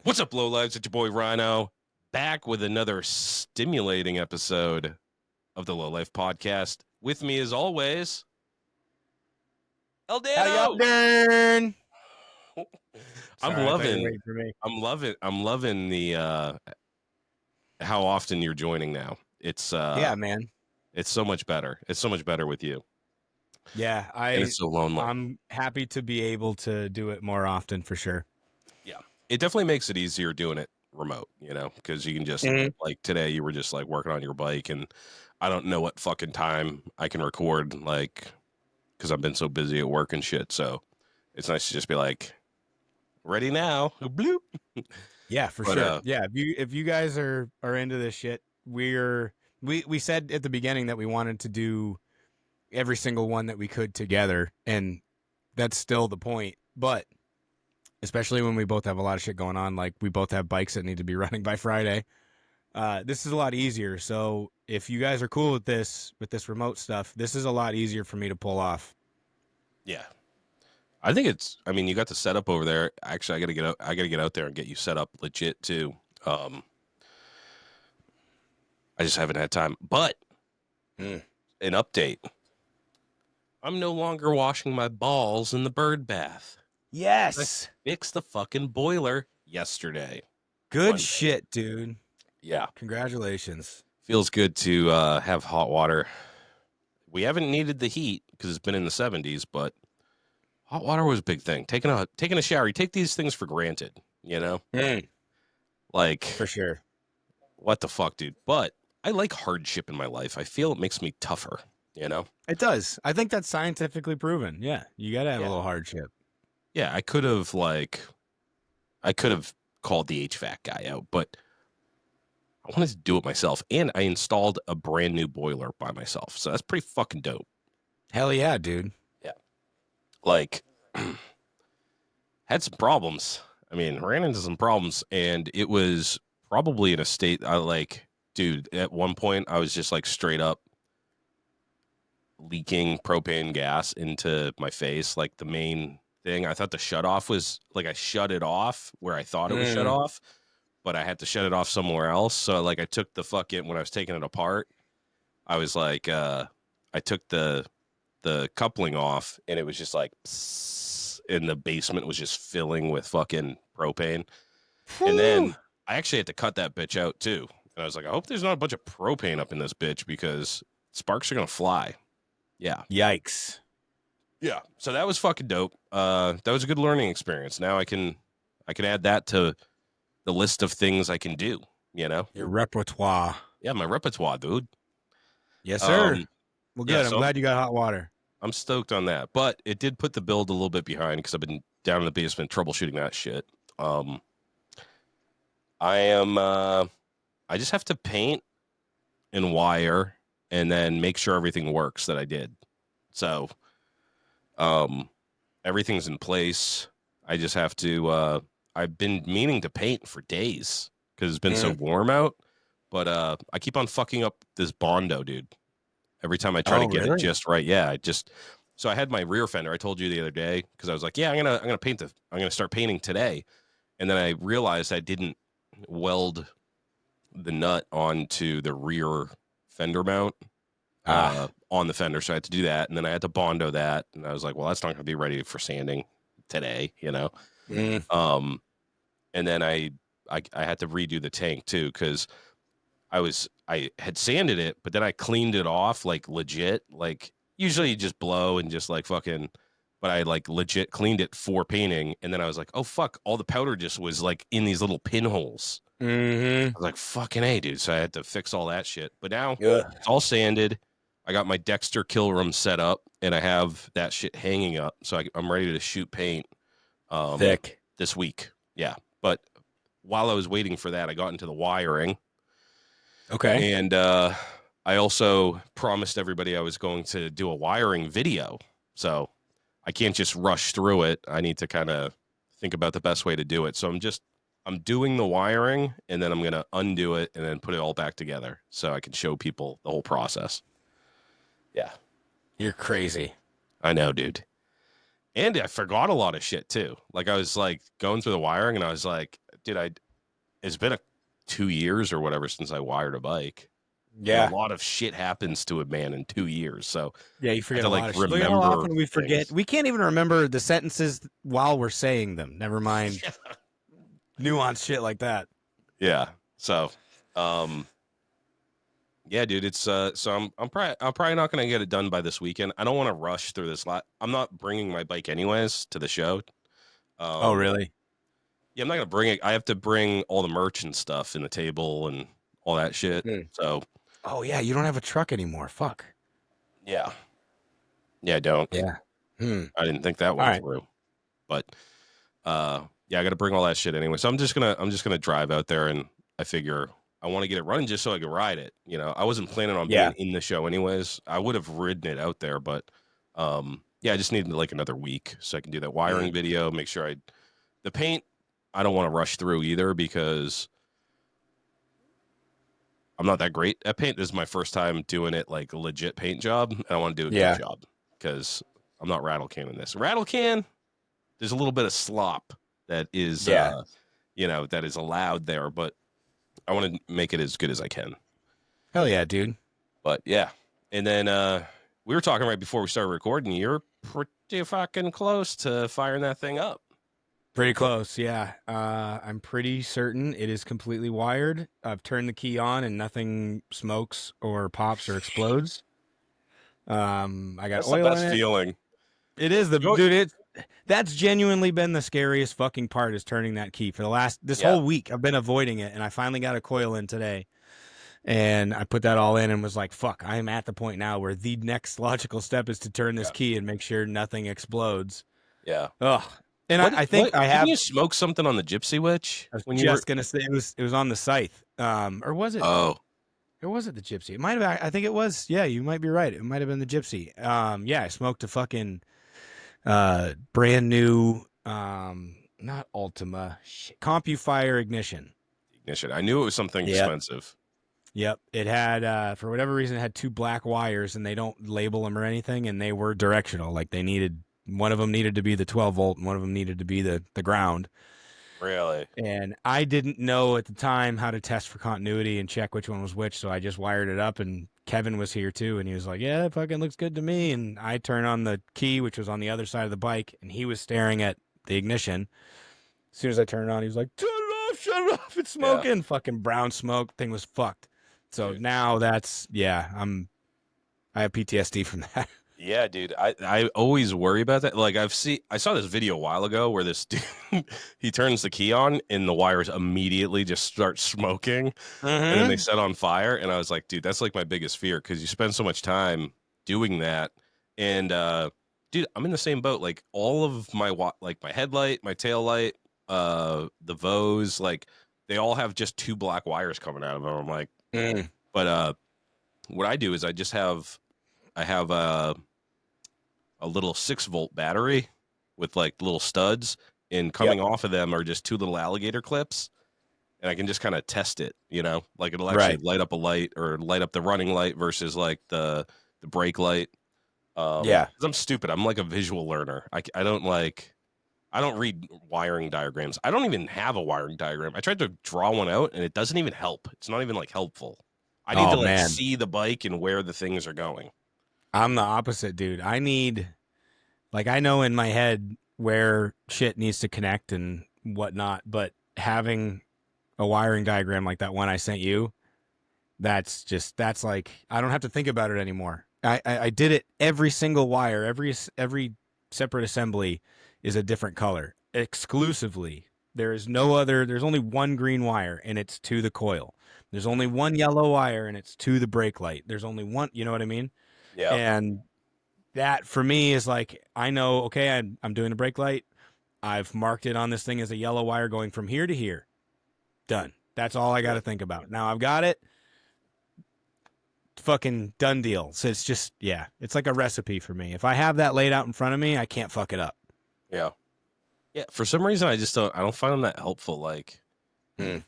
What's up, Lowlives? It's your boy Rhino, back with another stimulating episode of the Lowlife podcast. With me, as always, How y'all Eldano. doing? I'm Sorry, I thought you were loving, waiting for me. I'm loving the how often you're joining now. Yeah, man. It's so much better. It's so much better with you, Yeah, and it's so lonely. I'm happy to be able to do it more often for sure. Yeah, it definitely makes it easier doing it remote, because you can just like today you were just like working on your bike, and I don't know what fucking time I can record, like, because I've been so busy at work and shit. So it's nice to just be like, ready now. Bloop. Yeah, for But sure. Yeah, if you guys are into this shit, we said at the beginning that we wanted to do every single one that we could together, and that's still the point. But especially when we both have a lot of shit going on, like we both have bikes that need to be running by Friday. This is a lot easier. So if you guys are cool with this remote stuff, this is a lot easier for me to pull off. yeah, I think I mean, you got the setup over there. Actually, I gotta get out there and get you set up legit too. I just haven't had time. But an update. I'm no longer washing my balls in the bird bath. Yes. I fixed the fucking boiler yesterday. Good Monday. shit, dude. Yeah. Congratulations. Feels good to have hot water. We haven't needed the heat because it's been in the 70s, but hot water was a big thing. Taking a shower, you take these things for granted, Like, For sure. what the fuck, dude? But I like hardship in my life. I feel it makes me tougher, It does. I think that's scientifically proven. Yeah. You got to have a little hardship. Yeah, I could have called the HVAC guy out, but I wanted to do it myself, and I installed a brand new boiler by myself. So that's pretty fucking dope. Hell yeah, dude. Yeah. Like, had some problems. I mean, ran into some problems, and it was probably in a state dude, at one point I was just like straight up leaking propane gas into my face. Like, the main thing, I thought the shut off was like, I shut it off where I thought it was shut off, but I had to shut it off somewhere else. So like, I took the fucking, when I was taking it apart, I was like, I took the coupling off, and it was just like, and the basement was just filling with fucking propane. And then I actually had to cut that bitch out too. And I was like, I hope there's not a bunch of propane up in this bitch, because sparks are gonna fly. Yeah. Yikes. Yeah. So that was fucking dope. That was a good learning experience. Now I can add that to the list of things I can do, Your repertoire. Yeah, my repertoire, dude. Yes, sir. Well, good. Yeah, I'm glad you got hot water. I'm stoked on that. But it did put the build a little bit behind because I've been down in the basement troubleshooting that shit. I just have to paint and wire and then make sure everything works that I did. So everything's in place. I just have to I've been meaning to paint for days because it's been so warm out. But I keep on fucking up this Bondo, dude. Every time I try to get it just right. Yeah, so I had my rear fender. I told you the other day, because I was like, yeah, I'm gonna start painting today. And then I realized I didn't weld the nut onto the rear fender mount on the fender. So I had to do that. And then I had to Bondo that. And I was like, well, that's not gonna be ready for sanding today, And then I had to redo the tank too, because I had sanded it, but then I cleaned it off like legit. Like, usually you just blow and just like fucking, but I like legit cleaned it for painting. And then I was like, oh fuck, all the powder just was like in these little pinholes. I was like, fucking A, dude. So I had to fix all that shit. But now it's all sanded. I got my Dexter kill room set up, and I have that shit hanging up. So I'm ready to shoot paint Thick this week. Yeah. But while I was waiting for that, I got into the wiring. Okay. And I also promised everybody I was going to do a wiring video. So I can't just rush through it. I need to kind of think about the best way to do it. So I'm doing the wiring, and then I'm going to undo it and then put it all back together so I can show people the whole process. Yeah. You're crazy. I know, dude. And I forgot a lot of shit too. Like, I was like going through the wiring, and I was like, dude, it's been 2 years or whatever since I wired a bike. And a Yeah. lot of shit happens to a man in 2 years. So Yeah, you I have forget to a like lot of shit. Look at how remember often we forget. things. We can't even remember the sentences while we're saying them. Never mind nuanced shit like that. Yeah. So, um, yeah, dude, it's so I'm probably not gonna get it done by this weekend. I don't want to rush through this lot. I'm not bringing my bike anyways to the show. Oh, Um, really? yeah, I'm not gonna bring it. I have to bring all the merch and stuff in the table and all that shit. Mhm. So Oh, yeah, you don't have a truck anymore. Fuck. yeah, yeah, I don't. Yeah. Hmm. I didn't think that All one right. through. But yeah, I got to bring all that shit anyway. So I'm just gonna drive out there, and I figure I want to get it running just so I can ride it. I wasn't planning on Yeah. being in the show anyways. I would have ridden it out there, but yeah, I just need like another week so I can do that wiring Mm. video. Make sure the paint. I don't want to rush through either because I'm not that great at paint. This is my first time doing it like a legit paint job, and I want to do a good Yeah. job because I'm not rattle canning this. Rattle can, there's a little bit of slop that is Yeah. that is allowed there, but I want to make it as good as I can. Hell yeah, dude. But yeah. And then we were talking right before we started recording. You're pretty fucking close to firing that thing up. Pretty close, yeah. I'm pretty certain it is completely wired. I've turned the key on and nothing smokes or pops or explodes. I got That's the oil in best it. feeling. It is the You know what- dude. That's genuinely been the scariest fucking part is turning that key for this Yeah. whole week. I've been avoiding it, and I finally got a coil in today, and I put that all in and was like, "Fuck!" I am at the point now where the next logical step is to turn this Yeah. key and make sure nothing explodes. Yeah. Ugh. And What? I think What? I Didn't have. you smoke something on the Gypsy Witch I was when you were? just gonna say it was on the scythe, or was it? Oh, Or was it the gypsy? It might have. I think it was. Yeah, you might be right. It might have been the gypsy. Yeah, I smoked a fucking brand new not Ultima CompuFire ignition. ignition. I knew it was something Yep. expensive. Yep. It had for whatever reason it had two black wires and they don't label them or anything and they were directional. Like they needed one of them needed to be the 12 volt and one of them needed to be the ground. Really? And I didn't know at the time how to test for continuity and check which one was which, so I just wired it up and Kevin was here too and he was like, "Yeah, that fucking looks good to me." And I turn on the key which was on the other side of the bike and he was staring at the ignition. As soon as I turned it on, he was like, "Turn it off, shut it off, it's smoking." Yeah. Fucking brown smoke, thing was fucked. So Dude. now I have PTSD from that. Yeah, dude. I always worry about that. Like I saw this video a while ago where this dude he turns the key on and the wires immediately just start smoking and then they set on fire. And I was like, dude, that's like my biggest fear because you spend so much time doing that. And dude, I'm in the same boat. Like all of like my headlight, my tail light, the Vos, like they all have just two black wires coming out of them. I'm like, but what I do is I have a little 6-volt battery with like little studs, and coming off of them are just two little alligator clips, and I can just kind of test it, like it'll actually Right. light up a light or light up the running light versus like the brake light. Yeah. 'Cause I'm stupid. I'm like a visual learner. I don't read wiring diagrams. I don't even have a wiring diagram. I tried to draw one out and it doesn't even help. It's not even like helpful. I need Oh to like man. see the bike and where the things are going. I'm the opposite, dude. I know in my head where shit needs to connect and whatnot, but having a wiring diagram like that one I sent you, that's like I don't have to think about it anymore. I did it every single wire, every separate assembly is a different color exclusively. There's only one green wire and it's to the coil. There's only one yellow wire and it's to the brake light. There's only one, you know what I mean? Yeah. And that for me is like I know, okay, I'm doing a brake light. I've marked it on this thing as a yellow wire going from here to here. Done. That's all I got to think about. Now I've got it. Fucking done deal. So it's just, yeah, it's like a recipe for me. If I have that laid out in front of me, I can't fuck it up. Yeah. Yeah. For some reason, I don't find them that helpful. Like, and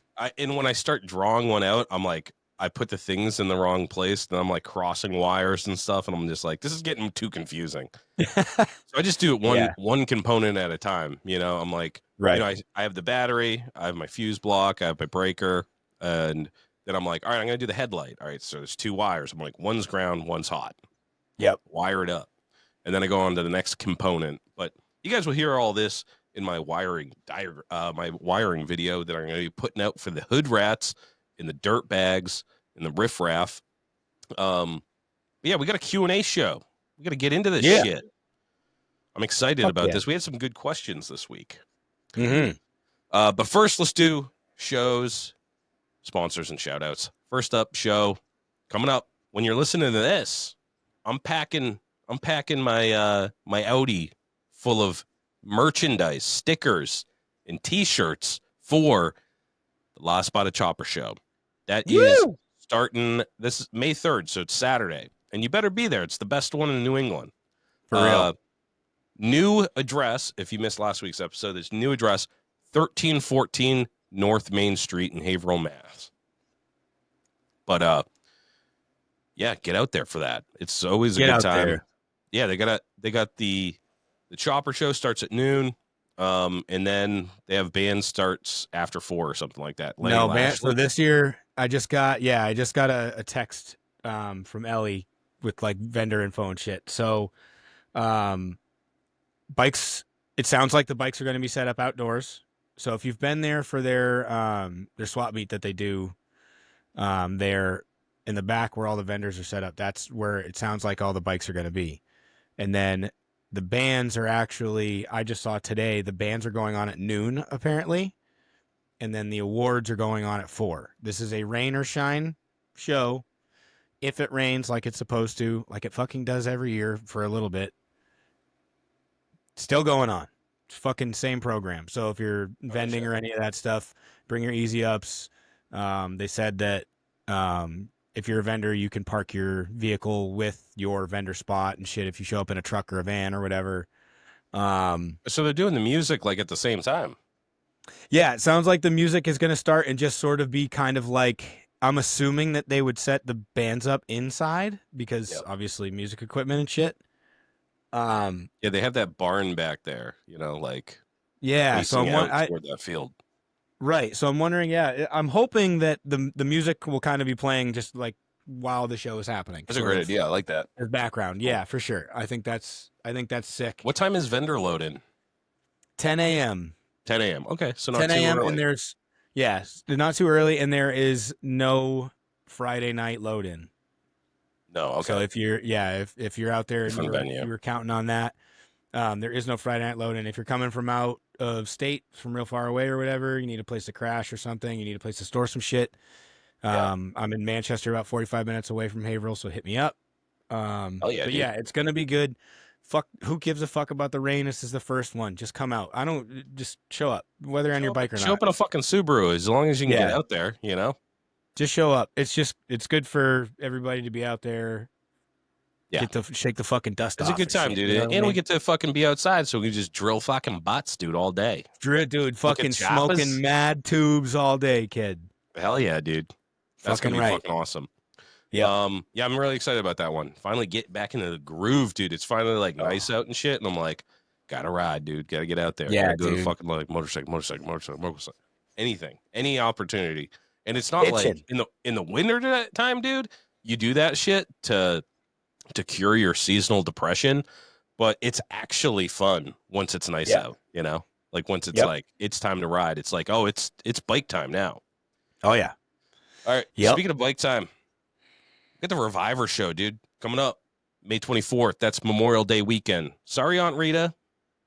when I start drawing one out, I'm like, I put the things in the wrong place, and I'm like crossing wires and stuff, and I'm just like, this is getting too confusing. So I just do it Yeah. one component at a time. I'm like, Right. I have the battery, I have my fuse block, I have my breaker, and then I'm like, all right, I'm gonna do the headlight. All right, so there's two wires. I'm like, one's ground, one's hot. Yep. Wire it up, and then I go on to the next component. But you guys will hear all this in my my wiring video that I'm gonna be putting out for the hood rats, in the dirt bags, in the riffraff. Yeah, we got a Q&A show. We got to get into this shit. I'm excited about this. We had some good questions this week. Mm-hmm. But first, let's do shows, sponsors, and shout outs. First up, show coming up. When you're listening to this, I'm packing my Audi full of merchandise, stickers, and T-shirts for the Last Spotted Chopper show. That is starting this May 3rd, so it's Saturday, and you better be there. It's the best one in New England. For real. New address, if you missed last week's episode, there's new address, 1314 North Main Street in Haverhill, Mass. But yeah, get out there for that. It's always a good time. There. Yeah, they got the Chopper show starts at noon. And then they have band starts after 4 or something like that. No, band. So this year I just got a text from Ellie with like vendor info and shit. So bikes, it sounds like the bikes are going to be set up outdoors. So if you've been there for their swap meet that they do there in the back where all the vendors are set up, that's where it sounds like all the bikes are going to be. And then the bands are actually, I just saw today, the bands are going on at noon apparently. And then the awards are going on at 4. This is a rain or shine show. If it rains like it's supposed to, like it fucking does every year for a little bit, still going on. It's fucking same program. So if you're vending or any of that stuff, bring your easy ups. They said that if you're a vendor, you can park your vehicle with your vendor spot and shit if you show up in a truck or a van or whatever. So they're doing the music like at the same time. Yeah, it sounds like the music is going to start and just sort of be kind of like, I'm assuming that they would set the bands up inside because obviously music equipment and shit. Yeah, they have that barn back there, like so toward that field. Right. So I'm wondering, I'm hoping that the music will kind of be playing just like while the show is happening. That's a great idea. I like that. As background. Yeah, for sure. I think that's sick. What time is vendor load in? 10 a.m. 10 a.m. Okay, so not 10 a.m. and there's not too early, and there is no Friday night load in. No, okay. So if you're out there and you're counting on that, there is no Friday night load in. If you're coming from out of state, from real far away or whatever, you need a place to crash or something. You need a place to store some shit. I'm in Manchester, about 45 minutes away from Haverhill, so hit me up. It's gonna be good. Fuck, who gives a fuck about the rain? This is the first one. Just come out. Just show up, whether on your bike or not. Show up in a fucking Subaru, as long as you can get out there, Just show up. It's good for everybody to be out there. Yeah. Get to shake the fucking dust off. It's a good time, dude. And we get to fucking be outside, so we can just drill fucking butts, dude, all day. Dude, fucking smoking mad tubes all day, kid. Hell yeah, dude. That's going to be fucking awesome. Yeah. I'm really excited about that one. Finally get back into the groove, dude. It's finally like nice out and shit. And I'm like, gotta ride, dude. Gotta get out there. Yeah, do a fucking like motorcycle. Anything. Any opportunity. And it's not like in the winter time, dude, you do that shit to cure your seasonal depression, but it's actually fun once it's nice out, Like once it's like it's time to ride. It's like, oh, it's bike time now. Oh yeah. All right. Speaking of bike time, get the Reviver show, dude. Coming up May 24th. That's Memorial Day weekend. Sorry, Aunt Rita.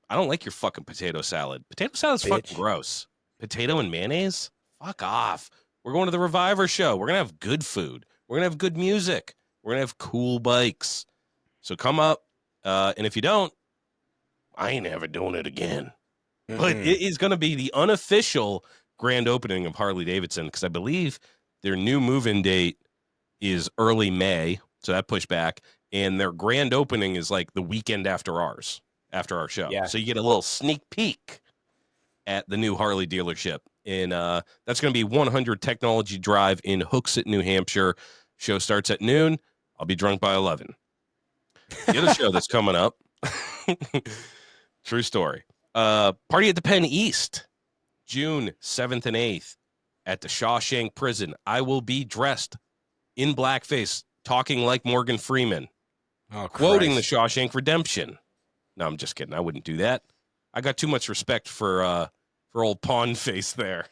I don't like your fucking potato salad. Potato salad's fucking gross. Potato and mayonnaise? Fuck off. We're going to the Reviver show. We're going to have good food. We're going to have good music. We're going to have cool bikes. So come up. And if you don't, I ain't ever doing it again. Mm-hmm. But it is going to be the unofficial grand opening of Harley Davidson because I believe their new move-in date is early May, so that pushed back, and their grand opening is like the weekend after our show. Yeah. So you get a little sneak peek at the new Harley dealership. And that's going to be 100 Technology Drive in Hooksett, New Hampshire. Show starts at noon. I'll be drunk by 11. The other show that's coming up, true story, Party at the Penn East, June 7th and 8th at the Shawshank Prison. I will be dressed in blackface, talking like Morgan Freeman, quoting the Shawshank Redemption. No, I'm just kidding. I wouldn't do that. I got too much respect for old Pawn Face there.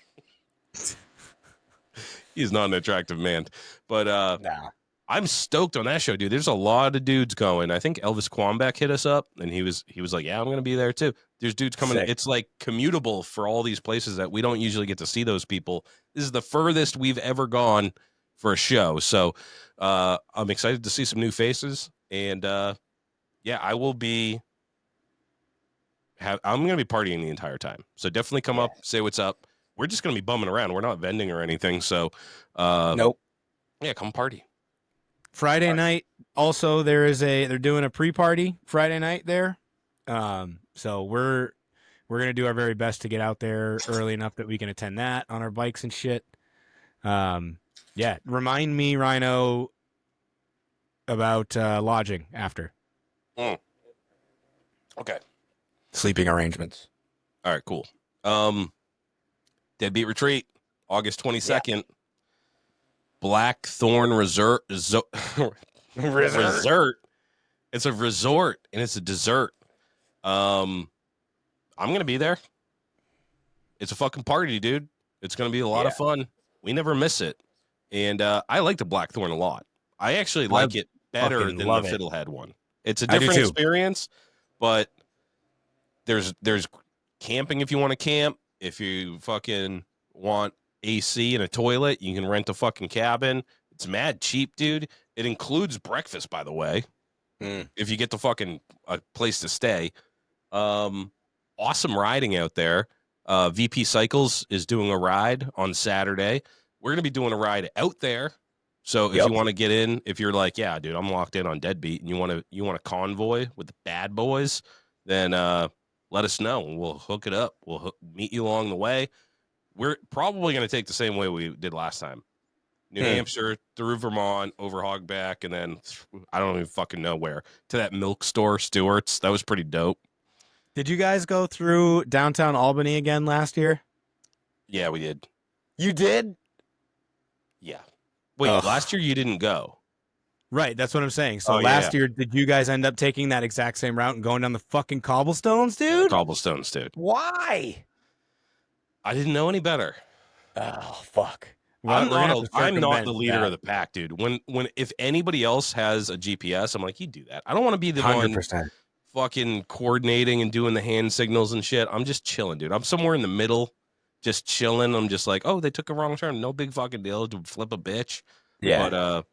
He's not an attractive man. But Nah. I'm stoked on that show, dude. There's a lot of dudes going. I think Elvis Quambeck hit us up, and he was like, yeah, I'm going to be there too. There's dudes coming. Sick. It's like commutable for all these places that we don't usually get to see those people. This is the furthest we've ever gone for a show. So I'm excited to see some new faces. And yeah, I will be... I'm going to be partying the entire time. So definitely come up, say what's up. We're just going to be bumming around. We're not vending or anything. So nope. Yeah, come party. Friday night, also they're doing a pre-party Friday night there. So we're gonna do our very best to get out there early enough that we can attend that on our bikes and shit. Yeah, remind me, Rhino, about lodging after. Okay. Sleeping arrangements. All right, cool. Deadbeat Retreat, August 22nd. Yeah. Blackthorn Resort. Resort. It's a resort and it's a dessert. I'm gonna be there. It's a fucking party, dude. It's gonna be a lot of fun. We never miss it. And I like the Blackthorn a lot. I actually like it better than the Fiddlehead one. It's a different experience, but there's camping if you want to camp. If you fucking want AC and a toilet, you can rent a fucking cabin. It's mad cheap, dude. It includes breakfast, by the way. If you get the fucking place to stay. Awesome riding out there. VP Cycles is doing a ride on Saturday. We're going to be doing a ride out there. So if you want to get in, if you're like, yeah, dude, I'm locked in on Deadbeat, and you want to convoy with the bad boys, then let us know and we'll hook it up. We'll meet you along the way. We're probably going to take the same way we did last time. New Hampshire, through Vermont, over Hogback, and then I don't even fucking know where, to that milk store, Stewart's. That was pretty dope. Did you guys go through downtown Albany again last year? Yeah, we did. You did? Yeah. Wait, last year you didn't go. Right, that's what I'm saying. So last year, did you guys end up taking that exact same route and going down the fucking cobblestones, dude? Cobblestones, dude. Why? I didn't know any better. Oh, fuck. Well, I'm not the leader of the pack, dude. When if anybody else has a GPS, I'm like, you do that. I don't want to be the 100%. One fucking coordinating and doing the hand signals and shit. I'm just chilling, dude. I'm somewhere in the middle, just chilling. I'm just like, oh, they took a wrong turn. No big fucking deal to flip a bitch. Yeah. But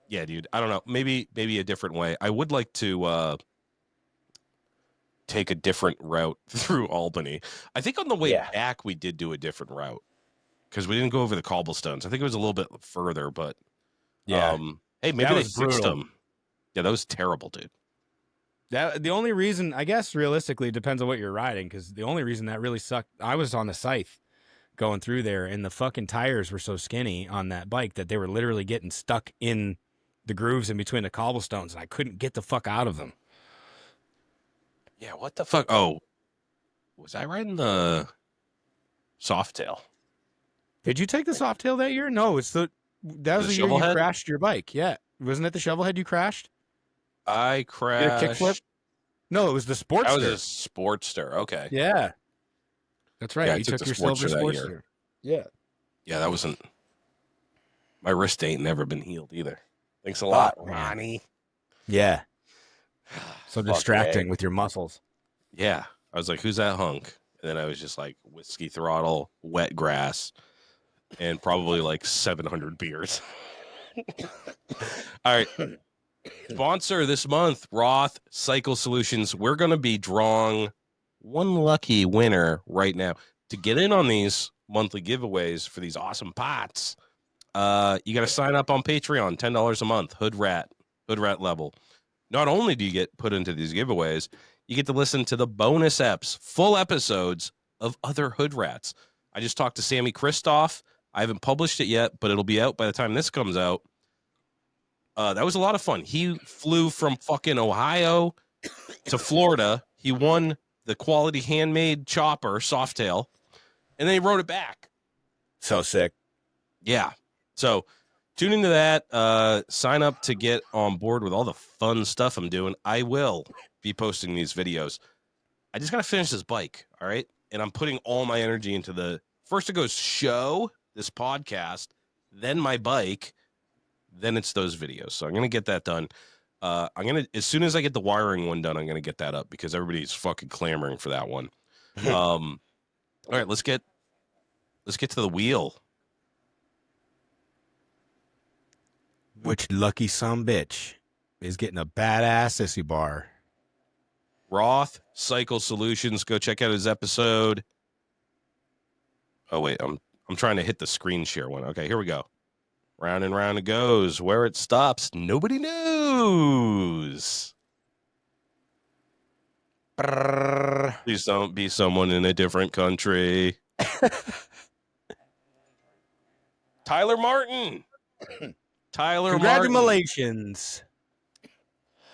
yeah, dude. I don't know. Maybe a different way. I would like to take a different route through Albany. I think on the way back we did do a different route. Because we didn't go over the cobblestones. I think it was a little bit further, but hey, maybe they fixed them. Yeah, that was terrible, dude. The only reason, I guess, realistically, it depends on what you're riding. Because the only reason that really sucked, I was on the scythe going through there, and the fucking tires were so skinny on that bike that they were literally getting stuck in the grooves in between the cobblestones, and I couldn't get the fuck out of them. Yeah, what the fuck? Oh, was I riding the Softail? Did you take the Softail that year? No, that was the year you crashed your bike. Yeah. Wasn't it the Shovelhead you crashed? I crashed. Did a kickflip? No, it was the Sportster. That was a Sportster. Okay. Yeah. That's right. Yeah, you took your silver Sportster. Yeah. Yeah, that wasn't... My wrist ain't never been healed either. Thanks a lot, Ronnie. Yeah. So distracting with your muscles. Yeah. I was like, who's that hunk? And then I was just like, whiskey throttle, wet grass, and probably like 700 beers. All right. Sponsor this month, Roth Cycle Solutions. We're going to be drawing one lucky winner right now. To get in on these monthly giveaways for these awesome pots, you got to sign up on Patreon, $10 a month, Hood Rat level. Not only do you get put into these giveaways, you get to listen to the bonus eps, full episodes of other Hood Rats. I just talked to Sammy Kristoff. I haven't published it yet, but it'll be out by the time this comes out. That was a lot of fun. He flew from fucking Ohio to Florida. He won the quality handmade chopper, Softail, and then he wrote it back. So sick. Yeah. So tune into that. Sign up to get on board with all the fun stuff I'm doing. I will be posting these videos. I just got to finish this bike. All right. And I'm putting all my energy into first it goes show, this podcast, then my bike, then it's those videos. So I'm going to get that done. As soon as I get the wiring one done, I'm going to get that up because everybody's fucking clamoring for that one. All right, let's get to the wheel. Which lucky sumbitch is getting a badass sissy bar? Roth Cycle Solutions. Go check out his episode. Oh wait, I'm trying to hit the screen share one. Okay, here we go. Round and round it goes. Where it stops, nobody knows. Brrr. Please don't be someone in a different country. Tyler Martin. Tyler Congratulations. Martin.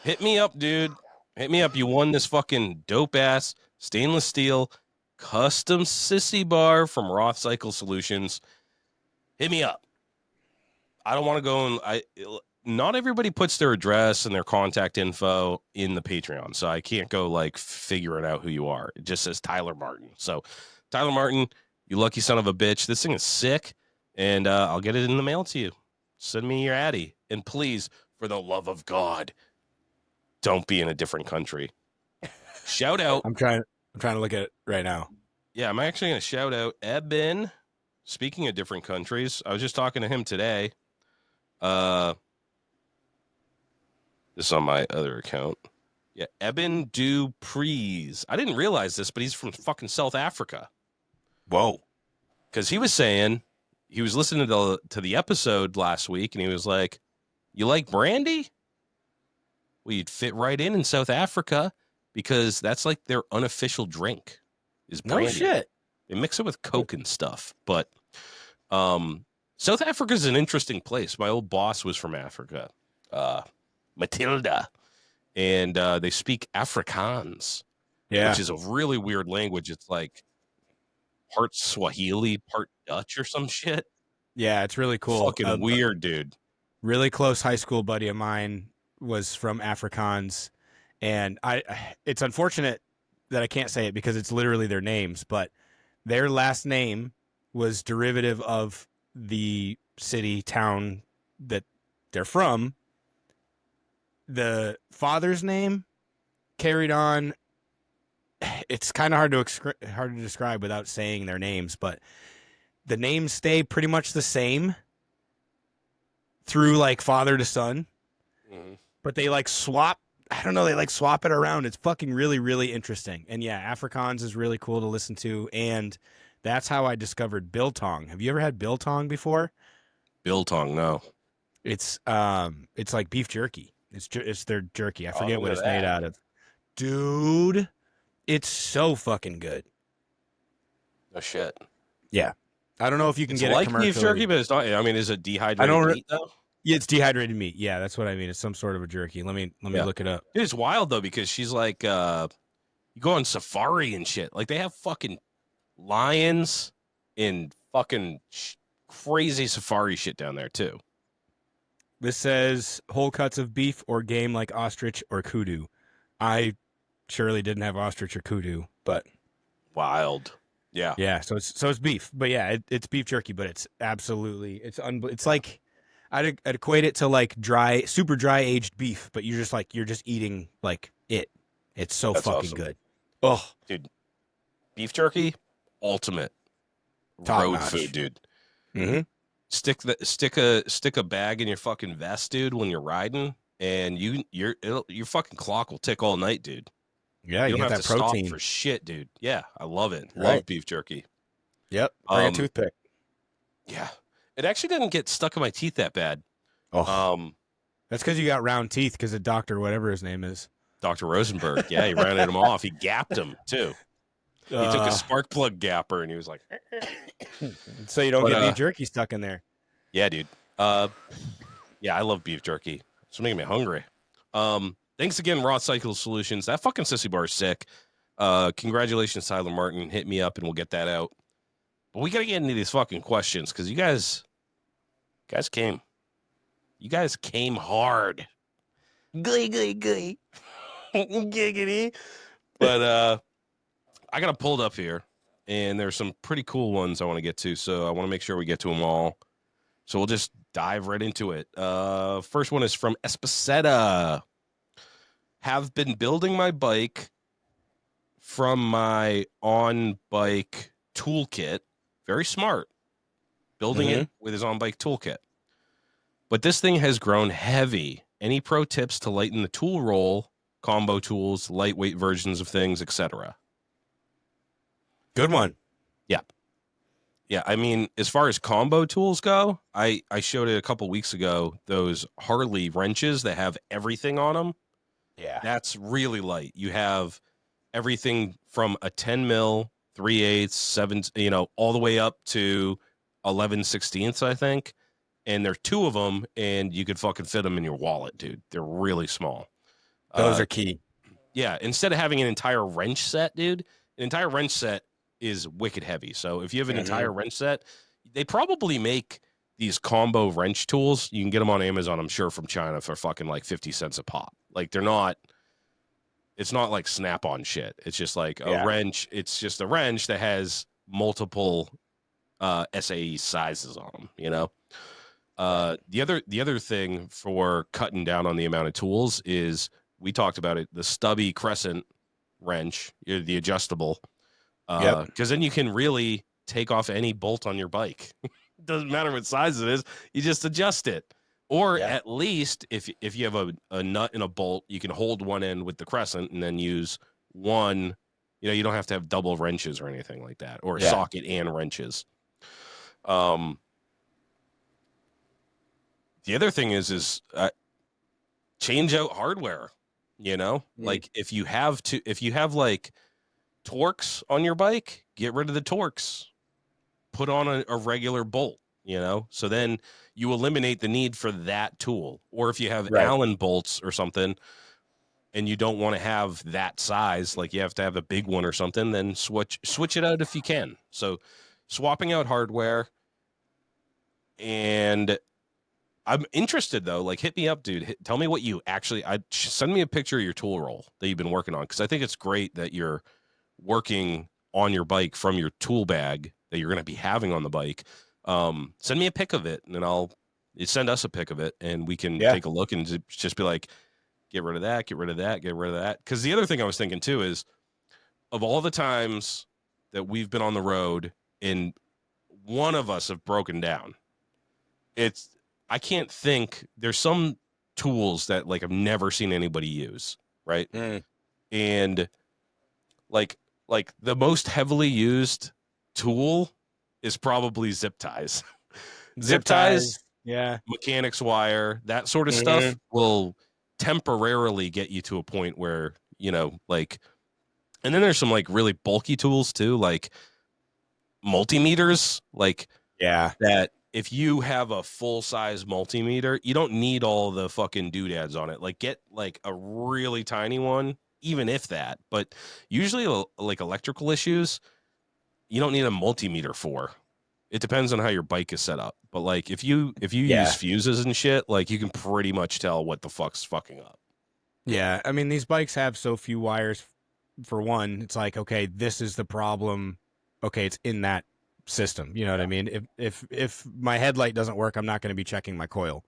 Hit me up, dude. Hit me up. You won this fucking dope-ass stainless steel custom sissy bar from Roth Cycle Solutions. Hit me up. I don't want to go not everybody puts their address and their contact info in the Patreon, so I can't go like figuring out who you are. It just says Tyler Martin. So Tyler Martin, you lucky son of a bitch. This thing is sick, and I'll get it in the mail to you. Send me your Addy, and please, for the love of God, don't be in a different country. Shout out. I'm trying to look at it right now. Yeah, I'm actually going to shout out Eben. Speaking of different countries, I was just talking to him today. This is on my other account. Yeah, Eben Dupreez. I didn't realize this, but he's from fucking South Africa. Whoa. Because he was saying, he was listening to the episode last week, and he was like, you like brandy? Well, you'd fit right in South Africa because that's like their unofficial drink is brandy. No shit. They mix it with Coke and stuff. But South Africa is an interesting place. My old boss was from Africa, Matilda, and they speak Afrikaans, which is a really weird language. It's like part Swahili, part Dutch or some shit. Yeah, it's really cool. Fucking weird, dude. Really close high school buddy of mine was from Afrikaans, and it's unfortunate that I can't say it because it's literally their names, but their last name was derivative of the city, town that they're from. The father's name carried on. It's kind of hard to describe without saying their names, but the names stay pretty much the same through like father to son, but they like swap. I don't know. They like swap it around. It's fucking really, really interesting. And yeah, Afrikaans is really cool to listen to. And that's how I discovered biltong. Have you ever had biltong before? Biltong, no. It's like beef jerky. It's their jerky. I forget what it's made out of. Dude, it's so fucking good. Oh shit. Yeah. I don't know if you can get like it commercially. Beef jerky, but it's not. I mean, is it dehydrated meat though? Yeah, it's dehydrated meat. Yeah, that's what I mean. It's some sort of a jerky. Let me look it up. It's wild though because she's like, you go on safari and shit. Like they have fucking lions and fucking crazy safari shit down there too. This says whole cuts of beef or game like ostrich or kudu. I surely didn't have ostrich or kudu, but wild. Yeah. Yeah. So it's beef, but yeah, it's beef jerky, but it's absolutely it's like I'd equate it to like super dry aged beef, but you're just eating like it. It's so That's fucking awesome. good. Oh, dude, beef jerky, ultimate top road notch. food, dude. Mm-hmm. Stick a bag in your fucking vest, dude, when you're riding, and your fucking clock will tick all night, dude. Yeah, you you don't get have that to protein stop for shit, dude. Yeah, I love it. Right. Love beef jerky. Yep. Bring a toothpick. Yeah, it actually didn't get stuck in my teeth that bad. Oh, that's because you got round teeth because of Dr. whatever his name is. Dr. Rosenberg. Yeah, he rounded him off. He gapped him too. He took a spark plug gapper and he was like, so you don't but get beef jerky stuck in there. yeah, dude. Yeah, I love beef jerky. It's making me hungry. Thanks again, Raw Cycle Solutions. That fucking sissy bar is sick. Congratulations, Tyler Martin. Hit me up and we'll get that out. But we gotta get into these fucking questions because you guys came. You guys came hard. Giggity. But I got it pulled up here, and there's some pretty cool ones I want to get to, so I want to make sure we get to them all. So we'll just dive right into it. First one is from Espaceta. Have been building my bike from my on-bike toolkit. Very smart. Building it with his on-bike toolkit. But this thing has grown heavy. Any pro tips to lighten the tool roll, combo tools, lightweight versions of things, etc.? Good one. Yeah. Yeah, I mean, as far as combo tools go, I showed it a couple weeks ago, those Harley wrenches that have everything on them. Yeah. That's really light. You have everything from a 10 mil, 3/8, 7, all the way up to 11/16, I think. And there are two of them, and you could fucking fit them in your wallet, dude. They're really small. Those are key. Yeah, instead of having an entire wrench set, dude, an entire wrench set is wicked heavy. So if you have an entire wrench set, they probably make these combo wrench tools. You can get them on Amazon, I'm sure, from China for fucking like 50 cents a pop. Like it's not like Snap-on shit. It's just like a wrench. It's just a wrench that has multiple SAE sizes on them, you know? The other thing for cutting down on the amount of tools is, we talked about it, the stubby crescent wrench, the adjustable. Because then you can really take off any bolt on your bike. Doesn't matter what size it is, you just adjust it. Or at least if you have a nut and a bolt, you can hold one end with the crescent and then use one. You don't have to have double wrenches or anything like that, or a socket and wrenches. The other thing is change out hardware. Like if you have like Torx on your bike, get rid of the Torx, put on a regular bolt, so then you eliminate the need for that tool. Or if you have Allen bolts or something and you don't want to have that size, like you have to have a big one or something, then switch it out if you can. So swapping out hardware. And I'm interested though, like, hit me up, dude. Tell me what you actually, send me a picture of your tool roll that you've been working on. Cause I think it's great that you're working on your bike from your tool bag that you're going to be having on the bike. Send me a pic of it, and then send us a pic of it, and we can take a look and just be like, get rid of that, get rid of that, get rid of that. Because the other thing I was thinking too is, of all the times that we've been on the road and one of us have broken down, I can't think, there's some tools that like I've never seen anybody use, right? And like the most heavily used tool is probably zip ties. Zip ties, mechanics wire, that sort of stuff will temporarily get you to a point where, and then there's some like really bulky tools too, like multimeters, that if you have a full size multimeter, you don't need all the fucking doodads on it. Like, get like a really tiny one, even if that. But usually, like electrical issues, you don't need a multimeter for. It depends on how your bike is set up. But like, if you use fuses and shit, like, you can pretty much tell what the fuck's fucking up. Yeah, I mean, these bikes have so few wires. For one, it's like, okay, this is the problem. Okay, it's in that system. You know what I mean? If my headlight doesn't work, I'm not going to be checking my coil.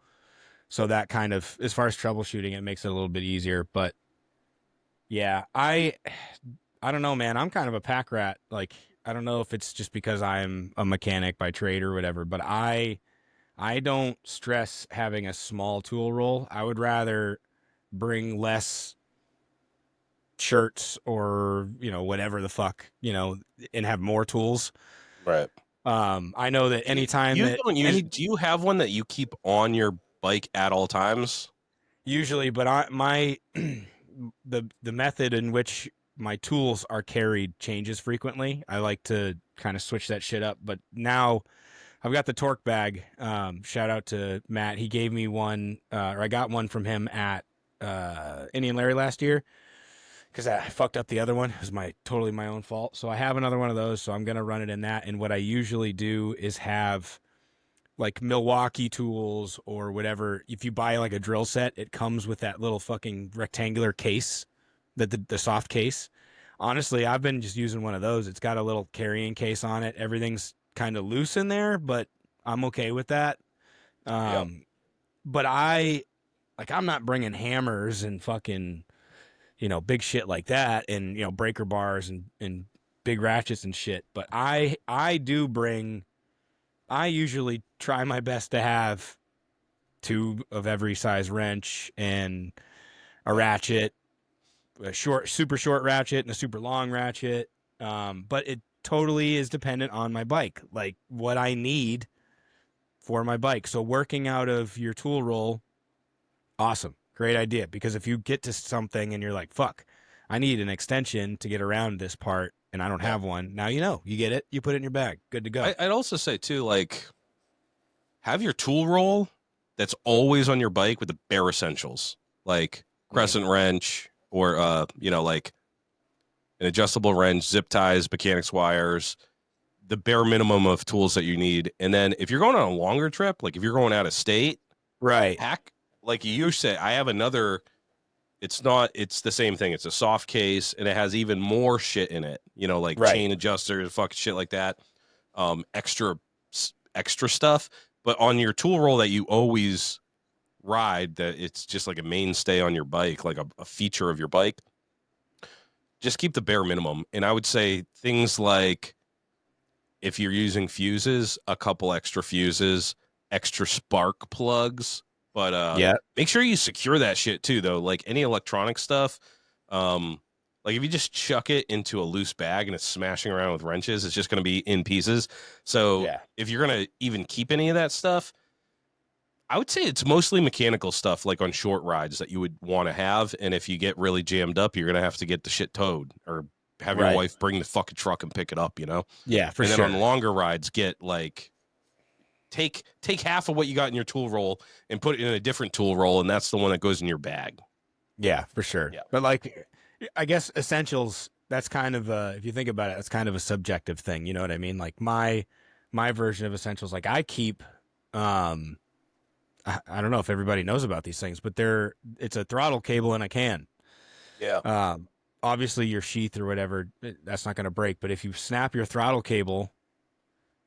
So that kind of, as far as troubleshooting, it makes it a little bit easier. But yeah, I don't know, man. I'm kind of a pack rat. Like, I don't know if it's just because I'm a mechanic by trade or whatever, but I don't stress having a small tool roll. I would rather bring less shirts or, whatever the fuck, and have more tools. Right. I know that anytime do you have one that you keep on your bike at all times? Usually, but the method in which my tools are carried changes frequently. I like to kind of switch that shit up. But now I've got the torque bag. Shout out to Matt. He gave me one, or I got one from him at Indian Larry last year because I fucked up the other one. It was totally my own fault. So I have another one of those. So I'm gonna run it in that. And what I usually do is have like Milwaukee tools or whatever. If you buy like a drill set, it comes with that little fucking rectangular case, the soft case. Honestly, I've been just using one of those. It's got a little carrying case on it. Everything's kind of loose in there, but I'm okay with that. Yep. But I'm not bringing hammers and fucking, big shit like that, and breaker bars and big ratchets and shit. But I usually try my best to have two of every size wrench and a ratchet, a super short ratchet and a super long ratchet. But it totally is dependent on my bike, like what I need for my bike. So working out of your tool roll, awesome. Great idea. Because if you get to something and you're like, fuck, I need an extension to get around this part and I don't have one. Now you get it, you put it in your bag. Good to go. I'd also say too, like, have your tool roll that's always on your bike with the bare essentials, like crescent wrench or like an adjustable wrench, zip ties, mechanics wires, the bare minimum of tools that you need. And then if you're going on a longer trip, like if you're going out of state, Right. pack, like you said, I have another. It's the same thing. It's a soft case and it has even more shit in it, like chain adjusters, fucking shit like that. Extra stuff. But on your tool roll that you always ride, that it's just like a mainstay on your bike, like a feature of your bike, just keep the bare minimum. And I would say things like, if you're using fuses, a couple extra fuses, extra spark plugs, but make sure you secure that shit too, though. Like any electronic stuff, like if you just chuck it into a loose bag and it's smashing around with wrenches, it's just going to be in pieces. So if you're going to even keep any of that stuff, I would say it's mostly mechanical stuff, like on short rides that you would want to have. And if you get really jammed up, you're going to have to get the shit towed or have your wife bring the fucking truck and pick it up, Yeah, for and sure. then on longer rides, get like, take half of what you got in your tool roll and put it in a different tool roll, and that's the one that goes in your bag. Yeah, for sure. Yeah. But like, I guess essentials, that's kind of if you think about it, it's kind of a subjective thing. You know what I mean? Like my version of essentials, like I keep, I don't know if everybody knows about these things, but it's a throttle cable and a can. Yeah. Obviously your sheath or whatever, that's not going to break. But if you snap your throttle cable,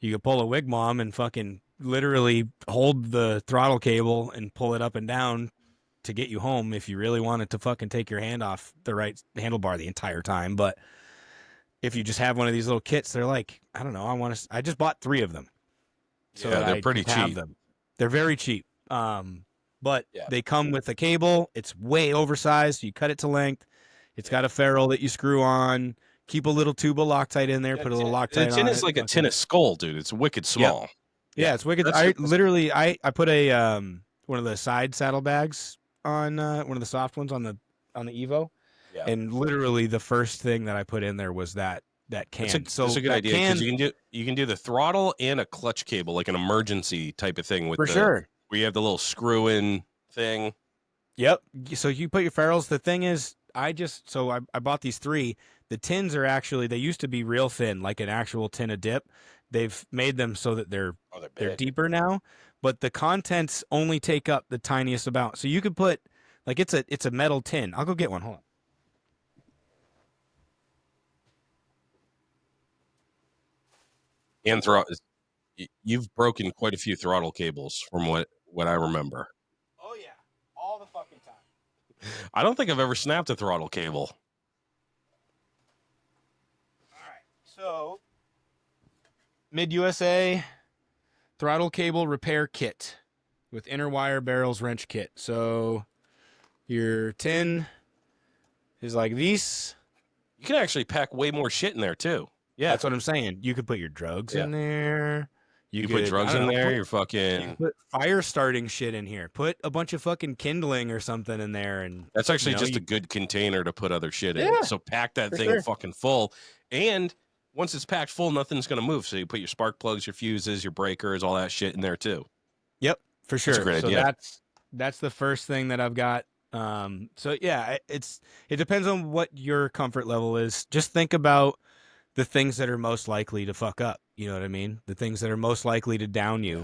you can pull a wigwam and fucking literally hold the throttle cable and pull it up and down to get you home if you really wanted to fucking take your hand off the right handlebar the entire time. But if you just have one of these little kits, they're like, I don't know, I just bought 3 of them. So they're pretty cheap. Them. They're very cheap. But they come with a cable. It's way oversized. You cut it to length. It's got a ferrule that you screw on. Keep a little tube of Loctite in there. Put a little Loctite on it. The tin is like a tin of Skull, dude. It's wicked small. Yeah, it's wicked. I put a one of the side saddlebags on one of the soft ones on the Evo, and literally the first thing that I put in there was that can. That's a good idea, because you can do the throttle and a clutch cable, like an emergency type of thing with where you have the little screw in thing. Yep. So you put your ferrules. The thing is, I bought these 3. The tins are actually, they used to be real thin, like an actual tin of dip. They've made them so that they're deeper now, but the contents only take up the tiniest amount. So you could put, like, it's a metal tin. I'll go get one. Hold on. And you've broken quite a few throttle cables from what I remember. Oh yeah, all the fucking time. I don't think I've ever snapped a throttle cable. All right, so Mid USA throttle cable repair kit with inner wire barrels wrench kit. So your tin is like this. You can actually pack way more shit in there too. Yeah, that's what I'm saying. You could put your drugs in there. You put I drugs don't in know, there, put you're fucking. put fire starting shit in here. Put a bunch of fucking kindling or something in there, and That's actually just a you good container to put other shit in. yeah, So pack that for thing sure. fucking full. And once it's packed full, nothing's going to move. So you put your spark plugs, your fuses, your breakers, all that shit in there too. Yep, for That's a sure. great So idea. that's the first thing that I've got. So yeah, it depends on what your comfort level is. Just think about the things that are most likely to fuck up. You know what I mean? The things that are most likely to down Yeah.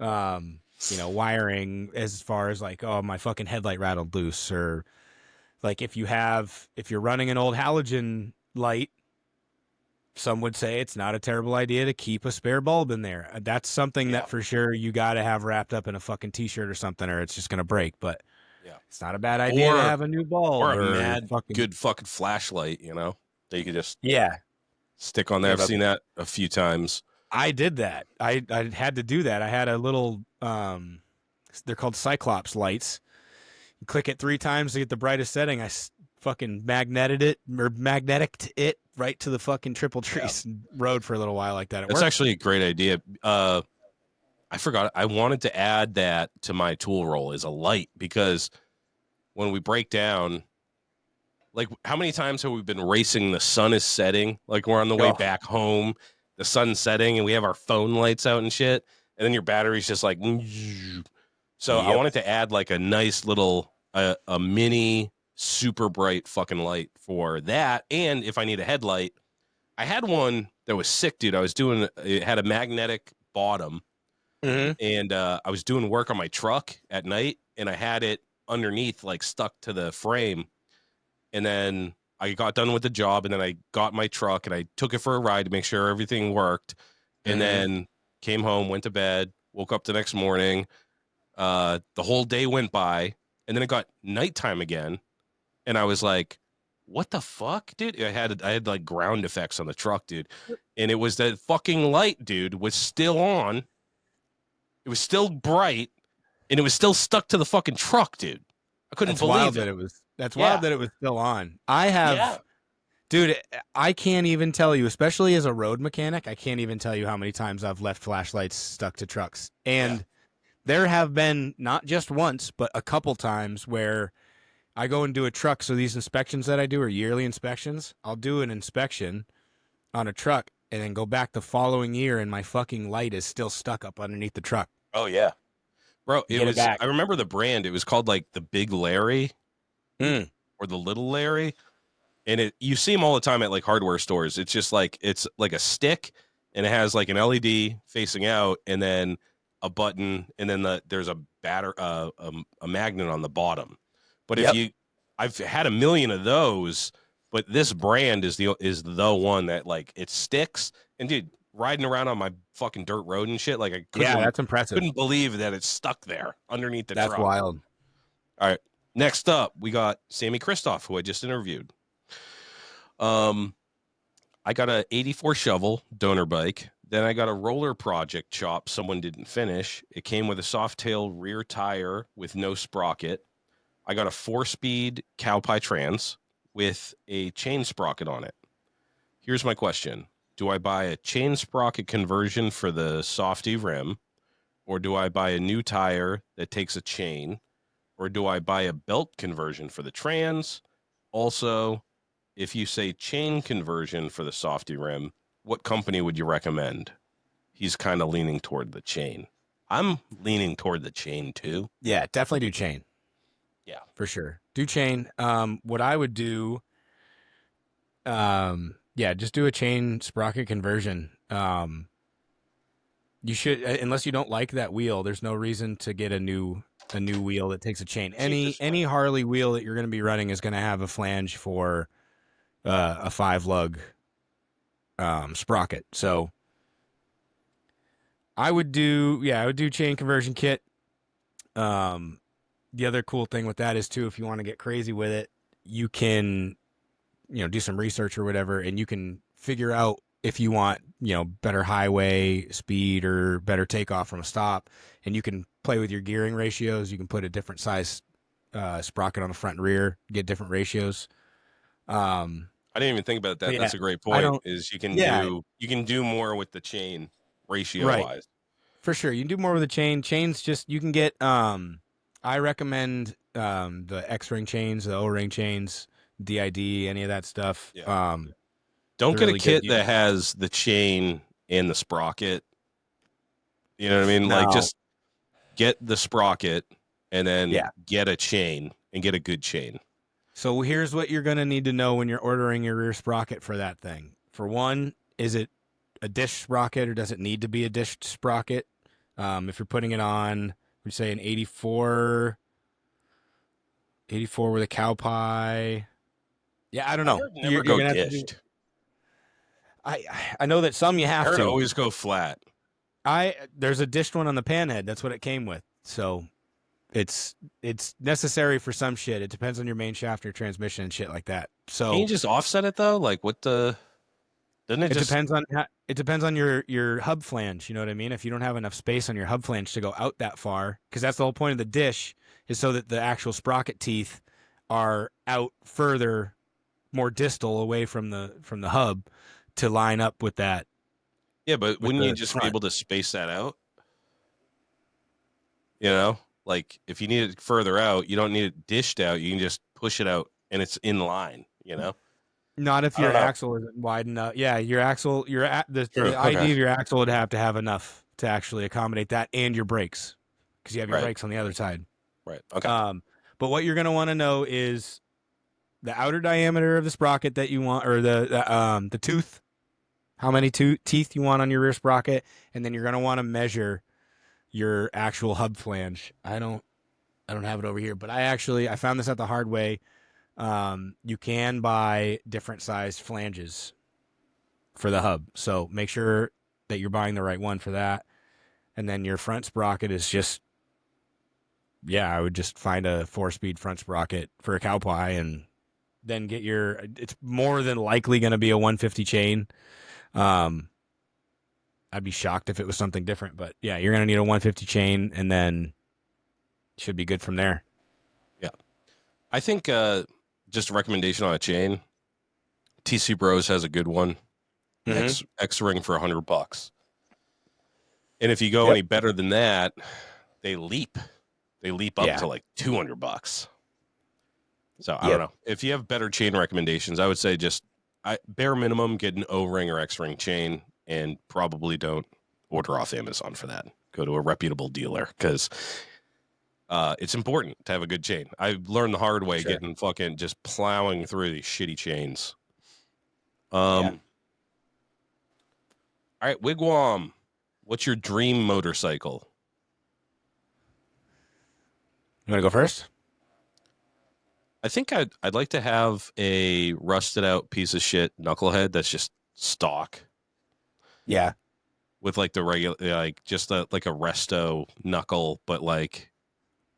you. Wiring as far as like, oh, my fucking headlight rattled loose, or like if you're running an old halogen light, some would say it's not a terrible idea to keep a spare bulb in there. That's something Yeah. that for sure you got to have wrapped up in a fucking t-shirt or something, or it's just going to break. But Yeah. it's not a bad idea to Or have a new or bulb a or mad fucking, good fucking flashlight, that you could just yeah. stick on there. Yeah, I've seen that a few times. I did that. I had to do that. I had a little, they're called Cyclops lights. You click it 3 times to get the brightest setting. Fucking magnetic it right to the fucking triple Yeah. trees and rode for a little while like that. It That's worked. actually a great idea. I forgot. I wanted to add that to my tool roll as a light because when we break down, like how many times have we been racing? The sun is setting, like we're on the way Oh, back home, the sun's setting, and we have our phone lights out and shit, and then your battery's just like. So I yep. wanted to add like a nice little a mini super bright fucking light for that, and if I need a headlight, I had one that was sick, dude. It had a magnetic bottom, Mm-hmm. and I was doing work on my truck at night, and I had it underneath, like stuck to the frame. And then I got done with the job, and then I got my truck and I took it for a ride to make sure everything worked. And Mm-hmm. then came home, went to bed, woke up the next morning. The whole day went by, and then it got nighttime again, and I was like, "What the fuck, dude?" I had like ground effects on the truck, dude, and it was that fucking light, dude, was still on. It was still bright, and it was still stuck to the fucking truck, dude. I couldn't That's wild believe that it. it was. That's wild Yeah, that it was still on. yeah, Dude. I can't even tell you, especially as a road mechanic. I can't even tell you how many times I've left flashlights stuck to trucks, yeah. and there have been not just once, but a couple times where I go and do a truck. So these inspections that I do are yearly inspections. I'll do an inspection on a truck and then go back the following year, and my fucking light is still stuck up underneath the truck. Oh yeah, bro. It Get it was. back. I remember the brand. It was called like the Big Larry Mm. or the Little Larry, and you see them all the time at like hardware stores. It's like a stick, and it has like an LED facing out, and then a button, and then there's a magnet on the bottom. But Yep. I've had a million of those, but this brand is the one that like it sticks. And dude, riding around on my fucking dirt road and shit, like I Yeah, that's impressive. couldn't believe that it's stuck there underneath the That's truck. wild. All right, next up we got Sammy Kristoff, who I just interviewed. Um, I got a '84 shovel donor bike. Then I got a roller project chop someone didn't finish. It came with a soft tail rear tire with no sprocket. I got a 4-speed Cowpie Trans with a chain sprocket on it. Here's my question. Do I buy a chain sprocket conversion for the softy rim, or do I buy a new tire that takes a chain, or do I buy a belt conversion for the trans? Also, if you say chain conversion for the softy rim, what company would you recommend? He's kind of leaning toward the chain. I'm leaning toward the chain too. Yeah, definitely do chain Yeah. for sure. Do chain. What I would do, yeah, just do a chain sprocket conversion. You should, unless you don't like that wheel, there's no reason to get a new wheel that takes a chain. Any Harley wheel that you're going to be running is going to have a flange for a 5 lug sprocket. So I would do chain conversion kit. The other cool thing with that is too, if you want to get crazy with it, you can, do some research or whatever, and you can figure out if you want, better highway speed or better takeoff from a stop, and you can play with your gearing ratios. You can put a different size sprocket on the front and rear, get different ratios. I didn't even think about that. Yeah, That's a great I point. don't. Is Yeah, you can do more with the chain. ratio Right. wise. For sure. You can do more with a chain. Chains just you can get I recommend the X ring chains, the O ring chains, DID, any of that stuff. Yeah. Don't They're get a really good. kit that has the chain and the sprocket. You know what I mean? Like No. just get the sprocket and then Yeah. get a chain and get a good chain. So here's what you're gonna need to know when you're ordering your rear sprocket for that thing. For one, is it a dish sprocket or does it need to be a dish sprocket? If you're putting it on, we say an 84, 84 with a cow pie. Yeah, I don't I know. heard never You're go gonna have to do. dished. I I know that some you I have heard to. always go flat. There's a dished one on the panhead. That's what it came with. So it's necessary for some shit. It depends on your main shaft, your transmission, and shit like that. Can you So just offset it though? Like what the doesn't it it just depends on your hub flange. You know what I mean? If you don't have enough space on your hub flange to go out that far, because that's the whole point of the dish is so that the actual sprocket teeth are out further, more distal away from the hub to line up with that yeah, but with wouldn't you the just be front. able to space that out? You know? Like if you need it further out, you don't need it dished out. You can just push it out and it's in line, you know? Not if I your don't know. axle isn't wide enough. Yeah, your axle, True. the Okay. ID of your axle would have to have enough to actually accommodate that and your brakes because you have your Right. brakes on the other side. Right. Okay. But what you're going to want to know is the outer diameter of the sprocket that you want, or the tooth, how many teeth you want on your rear sprocket, and then you're going to want to measure your actual hub flange. I don't have it over here, but I found this out the hard way. You can buy different sized flanges for the hub. So make sure that you're buying the right one for that. And then your front sprocket is just, yeah, I would just find a 4-speed front sprocket for a cow pie and then it's more than likely going to be a 150 chain. Um, I'd be shocked if it was something different, but yeah, you're going to need a 150 chain and then should be good from there. Yeah. I think just a recommendation on a chain. TC Bros has a good one. Mm-hmm. X ring for $100. And if you go Yep. any better than that, they leap. They leap up Yeah. to like $200. So I don't Yep. know. If you have better chain recommendations, I would say just bare minimum get an O ring or X ring chain, and probably don't order off Amazon for that. Go to a reputable dealer because it's important to have a good chain. I learned the hard way Sure. getting fucking just plowing through these shitty chains. Yeah. All right, Wigwam. What's your dream motorcycle? You want to go first? I think I'd like to have a rusted out piece of shit knucklehead that's just stock Yeah. with like the regular like just like a resto knuckle, but like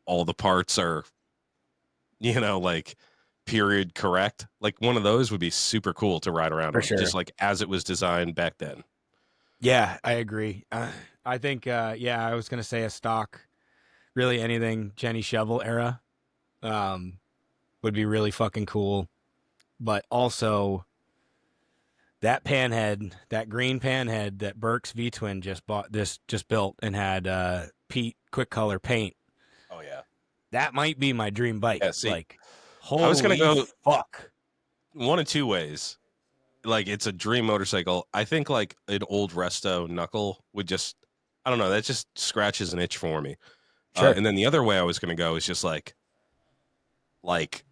all the parts are like period correct. Like one of those would be super cool to ride around For on, sure. just like as it was designed back then. Yeah, I agree. I think, yeah, I was going to say a stock, really anything Jenny Shovel era would be really fucking cool. But also, that panhead, that green panhead that Burke's V Twin just built and had Pete Quick Color paint, Oh yeah. that might be my dream bike. Yeah, see, Like, I was gonna holy go fuck. one of two ways. Like it's a dream motorcycle. I think like an old resto knuckle would just I don't know, that just scratches an itch for me. Sure. And then the other way I was gonna go is just like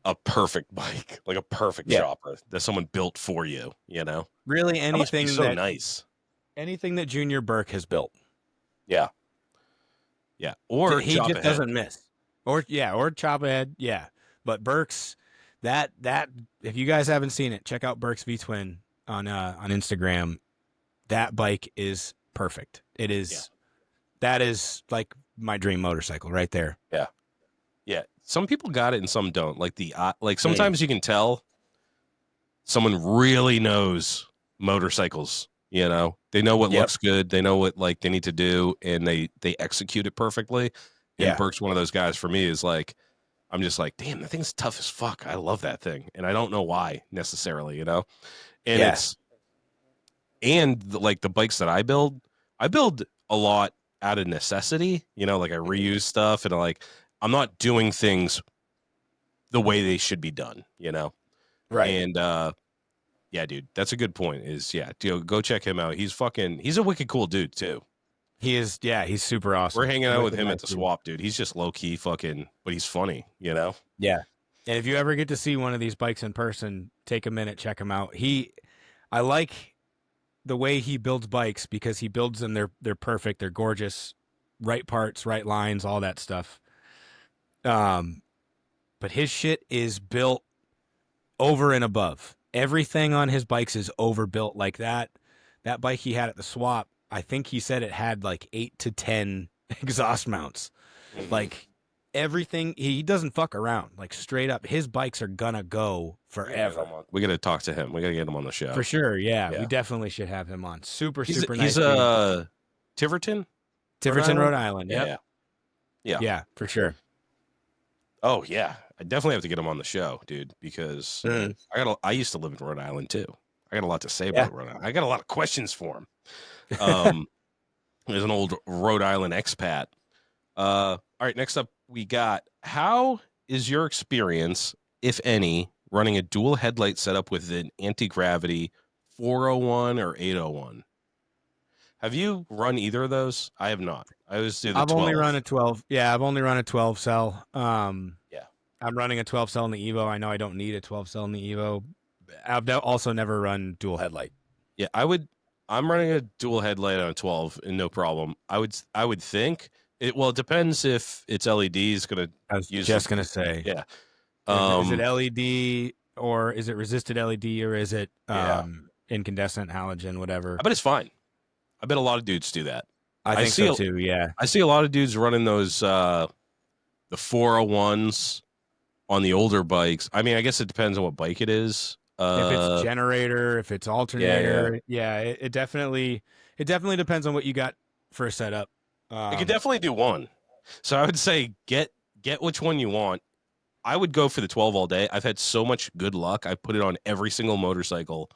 a perfect bike, like a perfect Yeah. chopper that someone built for you, you know? Really That must be anything so nice. anything that Junior Burke has built. Yeah. Yeah. Or He chop just ahead. doesn't miss. Or chop ahead, yeah. But Burke's that if you guys haven't seen it, check out Burke's V Twin on Instagram. That bike is perfect. It is that is like my dream motorcycle right there. Yeah. Yeah. Some people got it and some don't. Like like sometimes you can tell someone really knows motorcycles, you know. They know what Yep. looks good, they know what like they need to do, and they execute it perfectly. And Yeah. Burke's one of those guys for me is like I'm just like, damn, that thing's tough as fuck. I love that thing. And I don't know why necessarily, you know? And Yeah. like the bikes that I build I build a lot out of necessity, like I reuse stuff and like I'm not doing things the way they should be done, Right. And yeah, dude, that's a good point. Go check him out. He's a wicked cool dude too. He is, yeah, he's super We're awesome. hanging out with Wicked him nice at the dude. swap, dude. He's just low key fucking, but he's funny. Yeah. And if you ever get to see one of these bikes in person, take a minute, check him out. I like the way he builds bikes because he builds them. They're perfect. They're gorgeous. Right parts, right lines, all that stuff. But his shit is built over and above. Everything on his bikes is overbuilt like that. That bike he had at the swap, I think he said it had like 8 to 10 exhaust mounts. Mhm. Like everything, he doesn't fuck around. Like straight up, his bikes are gonna go forever. We got to talk to him. We got to get him on the show. For sure, yeah. Yeah. We definitely should have him on. Super He's nice dude. Tiverton, Tiverton, Rhode Island. Yep. Yeah. Yeah, for sure. Oh yeah, I definitely have to get him on the show, dude, because I used to live in Rhode Island too. I got a lot to say about Rhode Island. I got a lot of questions for him. There's an old Rhode Island expat. All right, next up we got, how is your experience, if any, running a dual headlight setup with an anti-gravity 401 or 801? Have you run either of those? I have not. I always do the 12. Only run a 12. Yeah, I've only run a 12 cell. Yeah. I'm running a 12 cell in the Evo. I know I don't need a 12 cell in the Evo. I've also never run dual headlight. Yeah, I'm running a dual headlight on a 12 and no problem. I would think it depends if it's LEDs going to I was use just going to say. Yeah. Is it LED or is it resisted LED or is it incandescent halogen, whatever? I bet it's fine. I bet a lot of dudes do that. I think so too, yeah. I see a lot of dudes running those the 401s on the older bikes. I mean, I guess it depends on what bike it is. If it's generator, if it's alternator, it definitely depends on what you got for a setup. You could definitely do one. So I would say get which one you want. I would go for the 12 all day. I've had so much good luck. I put it on every single motorcycle.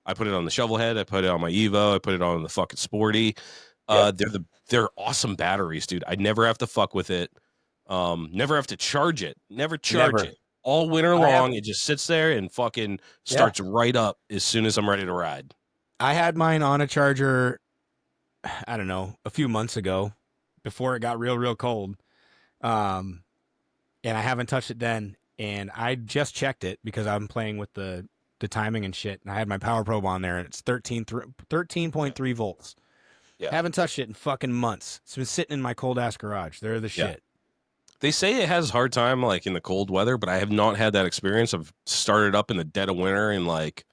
I put it on the Shovelhead. I put it on my Evo. I put it on the fucking Sporty. They're awesome batteries, dude. I never have to fuck with it. Never have to charge it. Never charge it. All winter long, it just sits there and fucking starts right up as soon as I'm ready to ride. I had mine on a charger, I don't know, a few months ago before it got real cold. And I haven't touched it then. And I just checked it because I'm playing with the timing and shit. And I had my power probe on there and it's 13.3 volts. Yeah. Haven't touched it in fucking months. It's been sitting in my cold ass garage. They're the shit. They say it has a hard time like in the cold weather, but I have not had that experience. I've started up in the dead of winter and like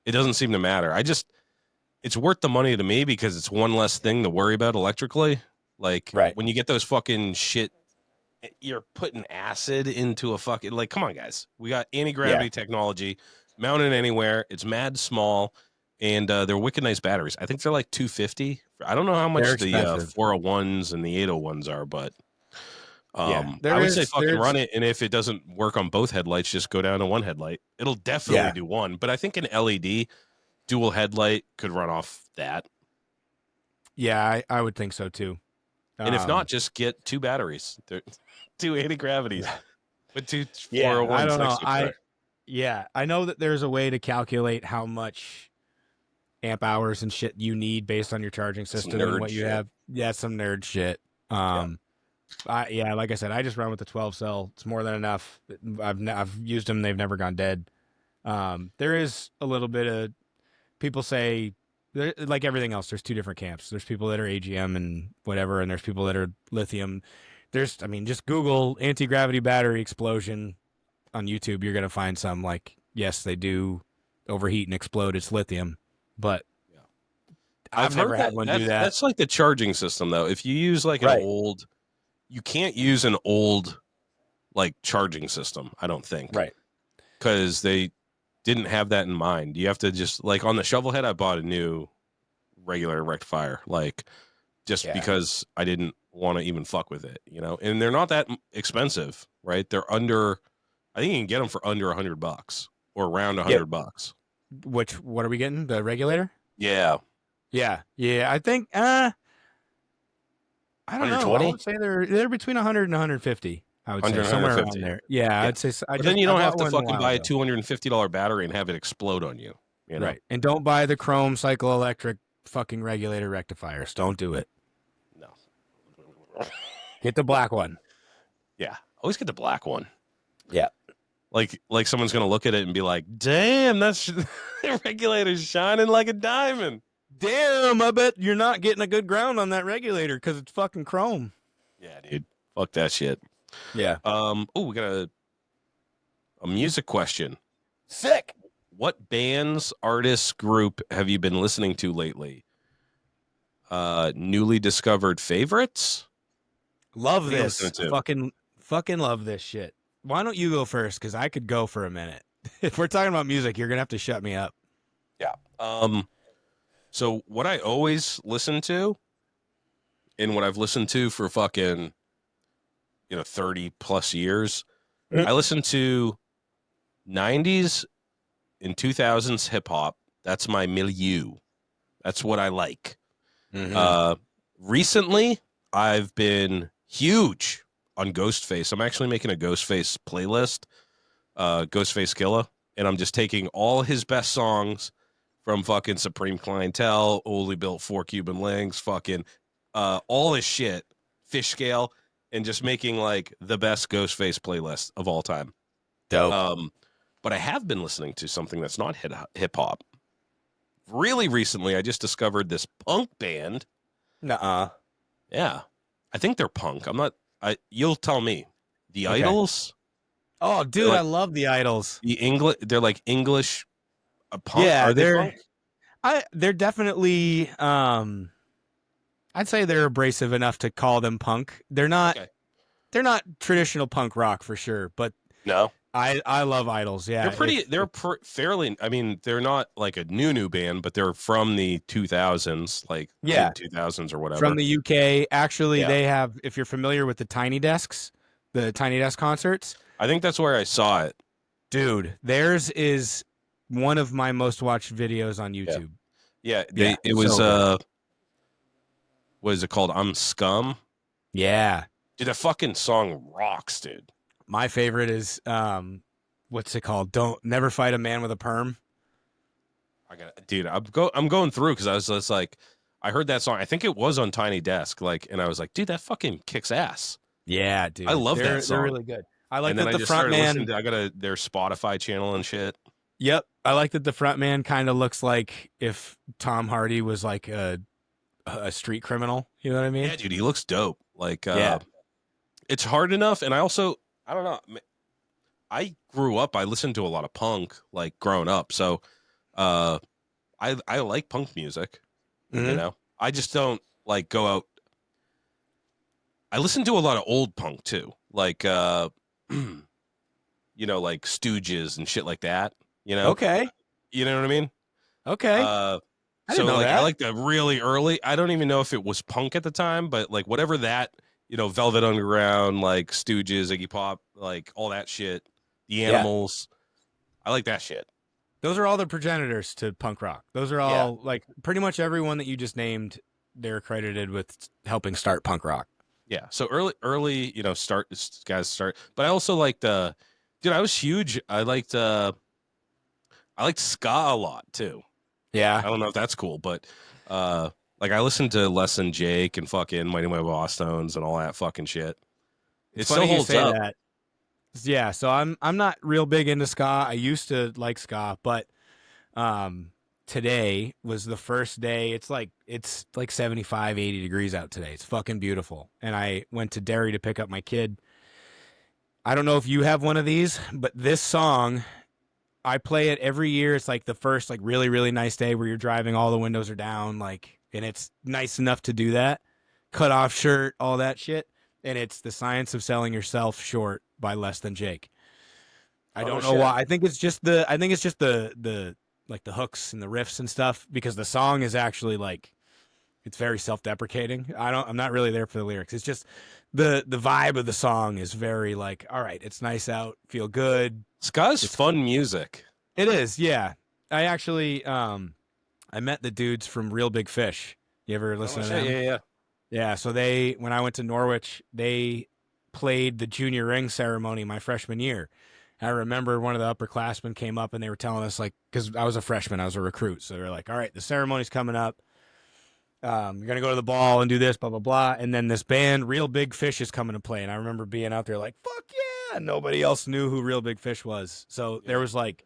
it doesn't seem to matter. It's worth the money to me because it's one less thing to worry about electrically. Like when you get those fucking shit, you're putting acid into a fucking, like, come on guys. We got anti-gravity technology mounted anywhere. It's mad small and they're wicked nice batteries. I think they're like $250. I don't know how much the 401s and the 801s are, but I would say fucking run it, and if it doesn't work on both headlights, just go down to one headlight. It'll definitely do one, but I think an LED dual headlight could run off that. Yeah, I would think so too. And if not, just get two batteries, two anti-gravities, with two 401s. I don't know. I know that there's a way to calculate how much amp hours and shit you need based on your charging system and what you have. Yeah, some nerd shit. Like I said, I just run with the 12 cell. It's more than enough. I've used them. They've never gone dead. There is a little bit of people say, like everything else, there's two different camps. There's people that are AGM and whatever, and there's people that are lithium. Just Google anti-gravity battery explosion on YouTube. You're going to find some like, yes, they do overheat and explode. It's lithium, but I've never had one do that. That's like the charging system though. If you use like an old, you can't use an old like charging system, I don't think. Right. Because they didn't have that in mind. You have to just, like on the Shovelhead, I bought a new regular rectifier, like just because I didn't want to even fuck with it, and they're not that expensive, right? They're under, I think you can get them for under $100 or around $100. What are we getting? The regulator? Yeah. Yeah. Yeah. I think I don't know. I 120? would say they're between 100 and 150. I would 100 say and somewhere around 150. there. Yeah, Yeah. I'd say But then you I don't have bought to one a fucking while buy a ago. $250 battery and have it explode on you, you know? Right. And don't buy the chrome cycle electric fucking regulator rectifiers. Don't do it. No. Get the black one. Yeah. Always get the black one. Yeah. Like someone's gonna look at it and be like, "Damn, that's the regulator's shining like a diamond." Damn, I bet you're not getting a good ground on that regulator because it's fucking chrome. Yeah, dude. Fuck that shit. Yeah. Oh, we got a music question. Sick. What bands, artists, group have you been listening to lately? Newly discovered favorites? Love What are you listening this. to? Fucking love this shit. Why don't you go first? Because I could go for a minute. If we're talking about music, you're gonna have to shut me up. Yeah. So what I always listen to, and what I've listened to for fucking 30 plus years, I listen to 90s and 2000s hip hop. That's my milieu. That's what I like. Mm-hmm. Recently, I've been huge on Ghostface. I'm actually making a Ghostface playlist, Ghostface Killer, and I'm just taking all his best songs from fucking Supreme Clientele, Only Built 4 Cuban Links, fucking all his shit, Fish Scale, and just making like the best Ghostface playlist of all time. Dope. But I have been listening to something that's not hip hop. Really recently, I just discovered this punk band. Nuh-uh. Yeah, I think they're punk. I'm not. You'll tell me. The Okay. Idols. Oh, They're dude, I like love the Idols. the English. They're like English punk. Yeah, Are they punk? they're definitely I'd say they're abrasive enough to call them punk. Okay. They're not traditional punk rock for sure, but No. I love Idols. Yeah. They're pretty. Fairly. I mean, they're not like a new band, but they're from the 2000s, like Yeah, mid 2000s or from whatever. the UK. Actually, Yeah. they have, if you're familiar with the the Tiny Desk concerts, I think that's where I saw it. dude, theirs is one of my most watched videos on Yeah. YouTube. Yeah. Yeah, It was so good. what is it called? I'm Scum. Yeah. Dude, that fucking song rocks, dude. My favorite is what's it called? Don't never fight a man with a perm. Dude, I'm going through because I was just like, I heard that song. I think it was on Tiny Desk, like, and I was like, dude, that fucking kicks ass. Yeah, I dude. love that They're song. really good. I like And then that I the just front started listening man. to. I got their Spotify channel and shit. Yep. I like that the front man kind of looks like if Tom Hardy was like a street criminal. You know what I mean? Yeah, dude, he looks dope. Like, Yeah. it's hard enough, and I don't know. I grew up. I listened to a lot of punk, like growing up. So, uh, I like punk music. You Mm-hmm. know, I just don't like go out. I listen to a lot of old punk too, like like Stooges and shit like that. You know, Okay. you know what I mean. Okay. Uh, I didn't so know like I that. like the really early. I don't even know if it was punk at the time, but like whatever that Velvet Underground, like Stooges, Iggy Pop, like all that shit. The Yeah. Animals. I like that shit. Those are all the progenitors to punk rock. Those are Yeah. all like pretty much everyone that you just named. They're credited with helping start punk rock. Yeah. So early, start. But I also liked dude, I was huge. I liked ska a lot too. Yeah. I don't know if that's cool, but like I listened to Less Than Jake and fucking Mighty Mighty Boss Tones and all that fucking shit. It It's still funny you holds say up. that. Yeah, so I'm not real big into ska. I used to like ska, but today was the first day. It's like 75, 80 degrees out today. It's fucking beautiful. And I went to Derry to pick up my kid. I don't know if you have one of these, but this song, I play it every year. It's like the first like really really nice day where you're driving, all the windows are down, like, and it's nice enough to do that. Cut off shirt, all that shit. And it's The Science of Selling Yourself Short by Less Than Jake. I Oh no don't know shit. why. I think it's just the like the hooks and the riffs and stuff, because the song is actually like, it's very self-deprecating. I'm not really there for the lyrics. It's just the vibe of the song is very like, all right, it's nice out, feel good. Ska's It's fun music. it is, yeah. I actually I met the dudes from Real Big Fish. You ever Oh listen to shit! them? Yeah, yeah. Yeah, so when I went to Norwich, they played the junior ring ceremony my freshman year. I remember one of the upperclassmen came up and they were telling us, like, because I was a freshman, I was a recruit, so they were like, "All right, the ceremony's coming up. You're gonna go to the ball and do this, blah blah blah." And then this band, Real Big Fish, is coming to play. And I remember being out there like, "Fuck yeah!" Nobody else knew who Real Big Fish was, so there Yeah. was like,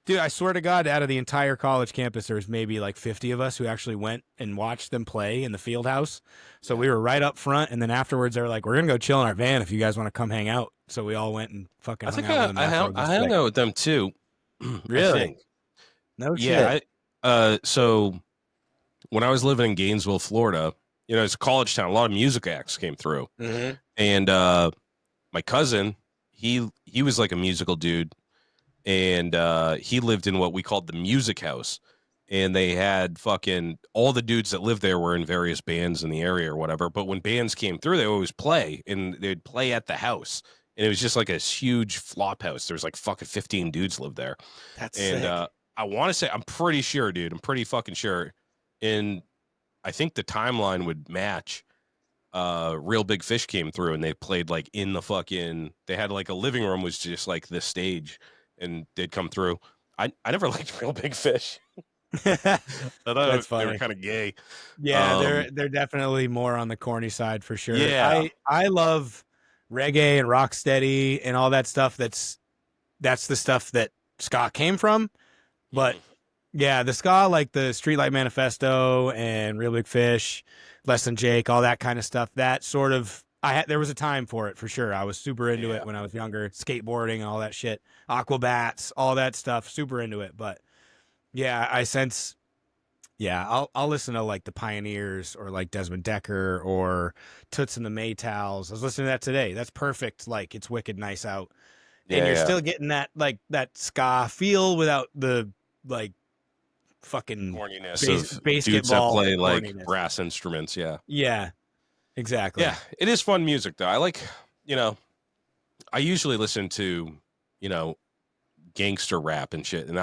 dude, I swear to God, out of the entire college campus, there was maybe like 50 of us who actually went and watched them play in the field house. So Yeah. we were right up front, and then afterwards they were like, "We're gonna go chill in our van if you guys want to come hang out." So we all went and fucking I hung think out with them after. I hung out with them too. I Really? think. No Yeah. shit. So when I was living in Gainesville, Florida, it's a college town. A lot of music acts came through, Mm-hmm. and my cousin, he was like a musical dude, and he lived in what we called the music house, and they had fucking all the dudes that lived there were in various bands in the area or whatever. But when bands came through, they always play, and they'd play at the house, and it was just like a huge flop house. There's like fucking 15 dudes lived there, That's and sick. I want to say, I'm pretty sure, dude, I'm pretty fucking sure, and I think the timeline would match. Real Big Fish came through and they played like in the fucking, they had like a living room was just like this stage, and they'd come through. I never liked Real Big Fish. I thought That's they were funny. kind of gay. Yeah, they're definitely more on the corny side for sure. Yeah. I love reggae and rocksteady and all that stuff. That's the stuff that ska came from. But Mhm. yeah, the ska, like the Streetlight Manifesto and Real Big Fish, Less Than Jake, all that kind of stuff. That sort of, there was a time for it for sure. I was super into Yeah. it when I was younger. Skateboarding and all that shit, Aquabats, all that stuff, super into it. But yeah, I sense. Yeah, I'll listen to like the Pioneers or like Desmond Decker or Toots and the Maytals. I was listening to that today. That's perfect. Like it's wicked nice out, and Yeah. you're Yeah. still getting that like that ska feel without the like fucking Corniness of dudes that basketball play like corniness. brass instruments. Yeah. Yeah, Yeah. exactly. It is fun music though. I like, you know, I usually listen to, you know, gangster rap and shit. And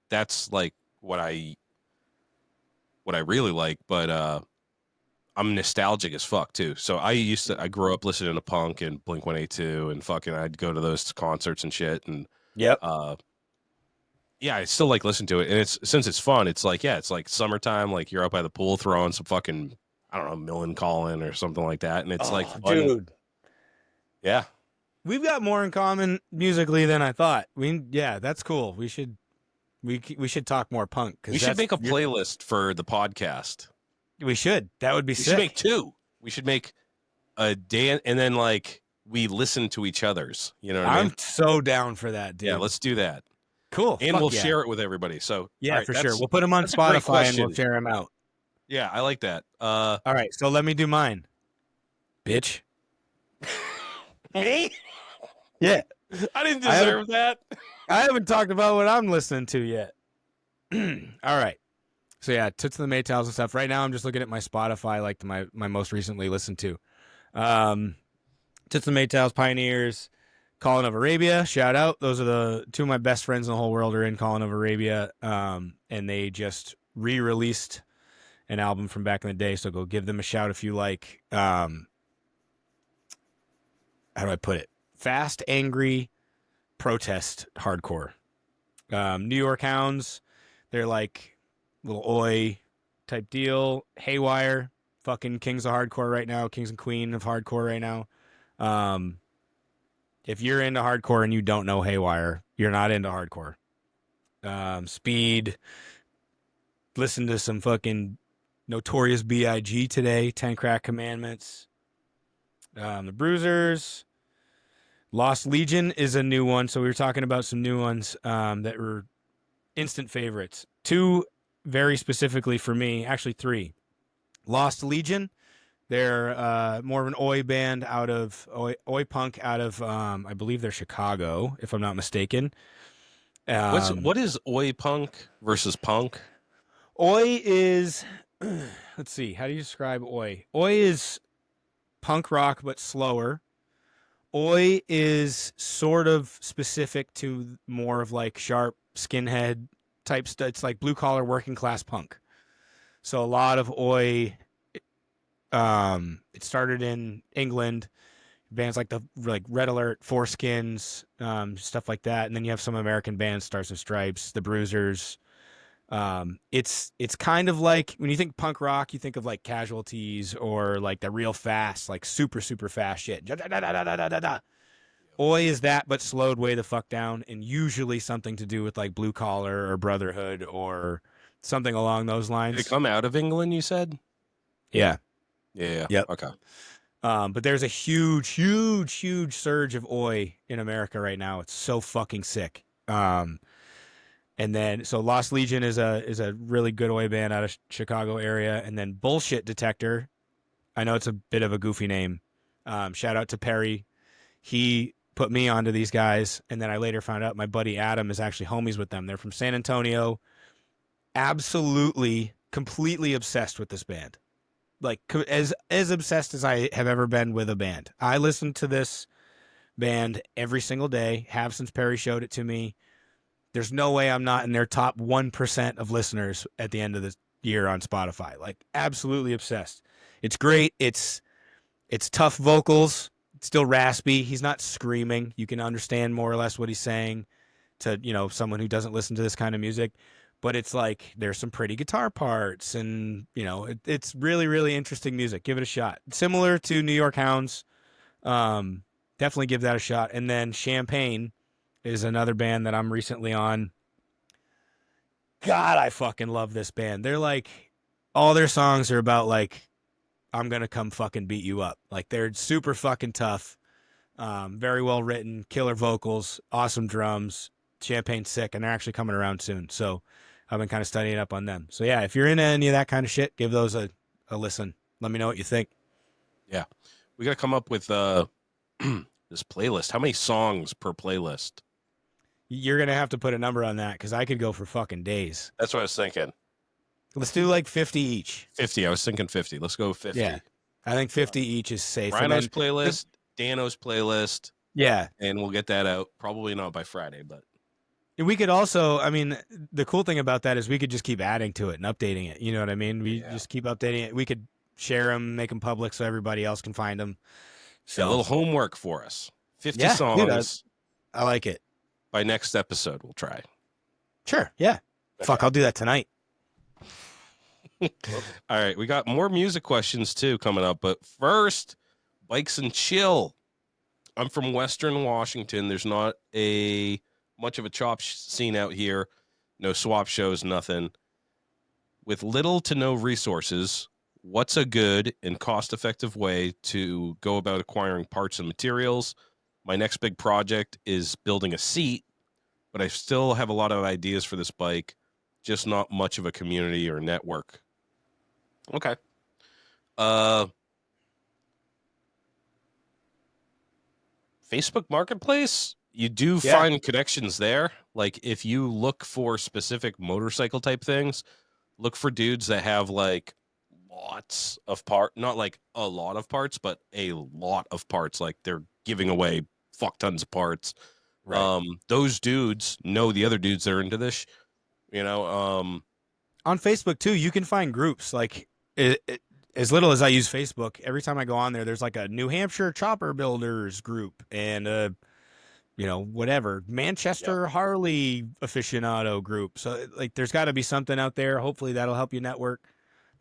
that's like what I really like, but I'm nostalgic as fuck too. So I grew up listening to punk and Blink 182 and fucking I'd go to those concerts and shit, and Yep. uh yeah, I still like listening to it. And it's since it's fun, it's like, yeah, it's like summertime, like you're out by the pool throwing some fucking, I don't know, Millen Collin or something like that, and it's like Oh, fun. dude, Yeah. we've got more in common musically than I thought. Yeah, that's cool. We should talk more punk We because should make a playlist for the podcast. we should. That would be We should make sick. two. We should make a day, and then like we listen to each other's. You know what I mean? I'm so down for that, dude. Yeah, let's do that, Cool. and Fuck we'll yeah. share it with everybody. So, all Yeah, right, for sure. We'll put them on that's a great Spotify and we'll question. share them out. Yeah, I like that. All right, so let me do mine, bitch. Me? Yeah, I didn't I haven't- deserve that. I haven't talked about what I'm listening to yet. All right. So yeah, Toots and the Maytals and stuff. Right now, I'm just looking at my Spotify, like my most recently listened to. Toots and the Maytals, Pioneers, Calling of Arabia. Shout out. Those are the two of my best friends in the whole world are in Calling of Arabia. And they just re-released an album from back in the day. So go give them a shout if you like. How do I put it? Fast, angry, protest hardcore. New York Hounds, they're like little oi type deal. Haywire, fucking kings of hardcore right now, kings and queen of hardcore right now. If you're into hardcore and you don't know Haywire, you're not into hardcore. Speed, listen to some fucking Notorious B.I.G. today, 10 Crack Commandments. The Bruisers. Lost Legion is a new one, so we were talking about some new ones that were instant favorites. Two very specifically for me, actually three. Lost Legion, they're more of an oi band out of oi punk out of I believe they're Chicago, if I'm not mistaken. What is oi punk versus punk? Oi is let's see, how do you describe oi? Oi is punk rock but slower. Oi is sort of specific to more of like sharp skinhead type stuff. It's like blue collar working class punk. So a lot of oi. It started in England. Bands like Red Alert, Foreskins, stuff like that, and then you have some American bands, Stars and Stripes, the Bruisers. It's kind of like when you think punk rock, you think of like Casualties or like the real fast, like super super fast shit. Oi is that, but slowed way the fuck down, and usually something to do with like Blue Collar or Brotherhood or something along those Did it lines. come out of England, you said? Yeah. Yeah. Yep. Okay. But there's a huge, huge, huge surge of oi in America right now. It's so fucking sick. And then so Lost Legion is a really good oi band out of Chicago area, and then Bullshit Detector. I know it's a bit of a goofy name. Shout out to Perry. He put me onto these guys, and then I later found out my buddy Adam is actually homies with them. They're from San Antonio. Absolutely, completely obsessed with this band. Like as obsessed as I have ever been with a band. I listen to this band every single day. Have since Perry showed it to me. There's no way I'm not in their top 1% of listeners at the end of the year on Spotify. Like absolutely obsessed. It's great. It's tough vocals. It's still raspy. He's not screaming. You can understand more or less what he's saying to, someone who doesn't listen to this kind of music. But it's like there's some pretty guitar parts, and it's really really interesting music. Give it a shot. Similar to New York Hounds, definitely give that a shot. And then Champagne is another band that I'm recently on. God, I fucking love this band. They're like all their songs are about like I'm gonna come fucking beat you up. Like they're super fucking tough, very well written, killer vocals, awesome drums. Champagne's sick, and they're actually coming around soon. So I've been kind of studying up on them. So yeah, if you're into any of that kind of shit, give those a listen. Let me know what you think. Yeah. We got to come up with this playlist. How many songs per playlist? You're gonna have to put a number on that because I could go for fucking days. That's what I was thinking. Let's do like 50 each. 50. I was thinking 50. Let's go 50. Yeah, I think 50 each is safe. Rhino's playlist, Dano's playlist. Yeah, and we'll get that out. Probably not by Friday, but we could also, I mean, the cool thing about that is we could just keep adding to it and updating it. You know what I mean? We just keep updating it. We could share them, make them public so everybody else can find them. So a little homework for us. 50 songs. Dude, I like it. By next episode, we'll try. Sure. Yeah. Okay. Fuck, I'll do that tonight. All right. We got more music questions too coming up. But first, Bikes and Chill. I'm from Western Washington. There's not much of a chop scene out here. No swap shows, nothing. With little to no resources, what's a good and cost-effective way to go about acquiring parts and materials? My next big project is building a seat, but I still have a lot of ideas for this bike, just not much of a community or network. Okay. Facebook Marketplace, you do find connections there. Like if you look for specific motorcycle type things, look for dudes that have like lots of not like a lot of parts, but a lot of parts. Like they're giving away fuck tons of parts. Right. Those dudes know the other dudes that are into this, on Facebook too, you can find groups like as little as I use Facebook, every time I go on there, there's like a New Hampshire chopper builders group and whatever, Manchester Harley aficionado group. So like there's got to be something out there. Hopefully that'll help you network.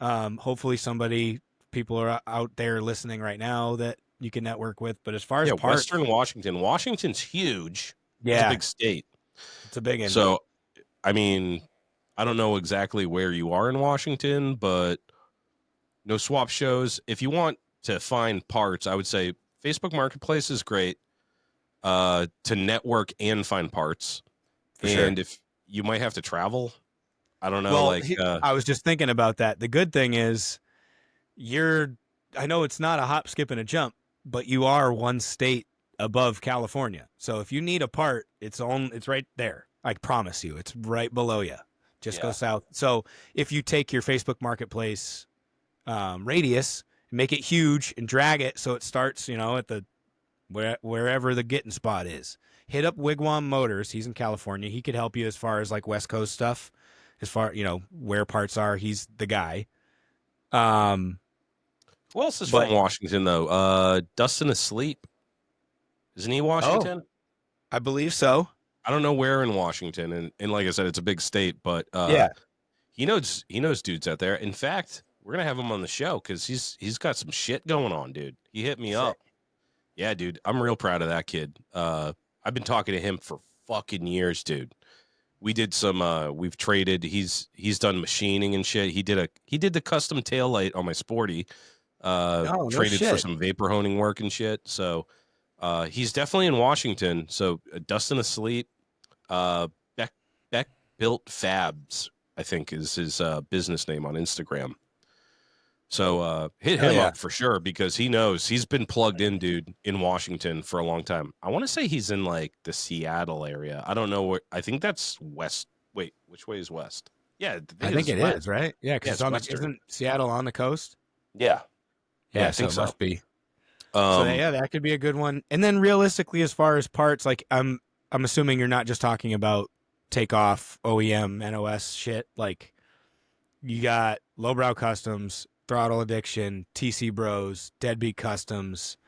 Hopefully people are out there listening right now that you can network with. But as far as parts, Western Washington's huge. It's a big state. It's a big one. So, I mean, I don't know exactly where you are in Washington, but no swap shows. If you want to find parts, I would say Facebook Marketplace is great to network and find parts. For sure. If you might have to travel, I don't know. I was just thinking about that. The good thing is I know it's not a hop, skip, and a jump, but you are one state above California. So if you need a part, it's right there. I promise you, it's right below you. Just go south. So if you take your Facebook Marketplace radius, make it huge and drag it so it starts, at the wherever the getting spot is. hit up Wigwam Motors. He's in California. He could help you as far as like West Coast stuff, as far where parts are. He's the guy. Who else is But from Washington though? Dustin Asleep. Isn't he Washington? I believe so. I don't know where in Washington, and like I said, it's a big state, but Yeah. he knows dudes out there. In fact, we're gonna have him on the show because he's got some shit going on, dude. He hit me up. Yeah, dude, I'm real proud of that kid. I've been talking to him for fucking years, dude. We did some. We've traded. He's done machining and shit. He did the custom taillight on my Sporty. No Traded for shit. some vapor honing work and shit. So he's definitely in Washington. So Dustin Asleep, Beck Built Fabs, I think is his business name on Instagram. So hit him up for sure because he knows he's been plugged in, dude, in Washington for a long time. I want to say he's in like the Seattle area. I don't know where. I think that's west. Wait, which way is west? Yeah, I think it is, right? Yeah, because it's western. isn't Seattle on the coast? Yeah, Yeah, I think so it must be. So yeah, that could be a good one. And then realistically, as far as parts, like I'm assuming you're not just talking about takeoff OEM NOS shit. Like you got Lowbrow Customs, Throttle Addiction, TC Bros, Deadbeat Customs,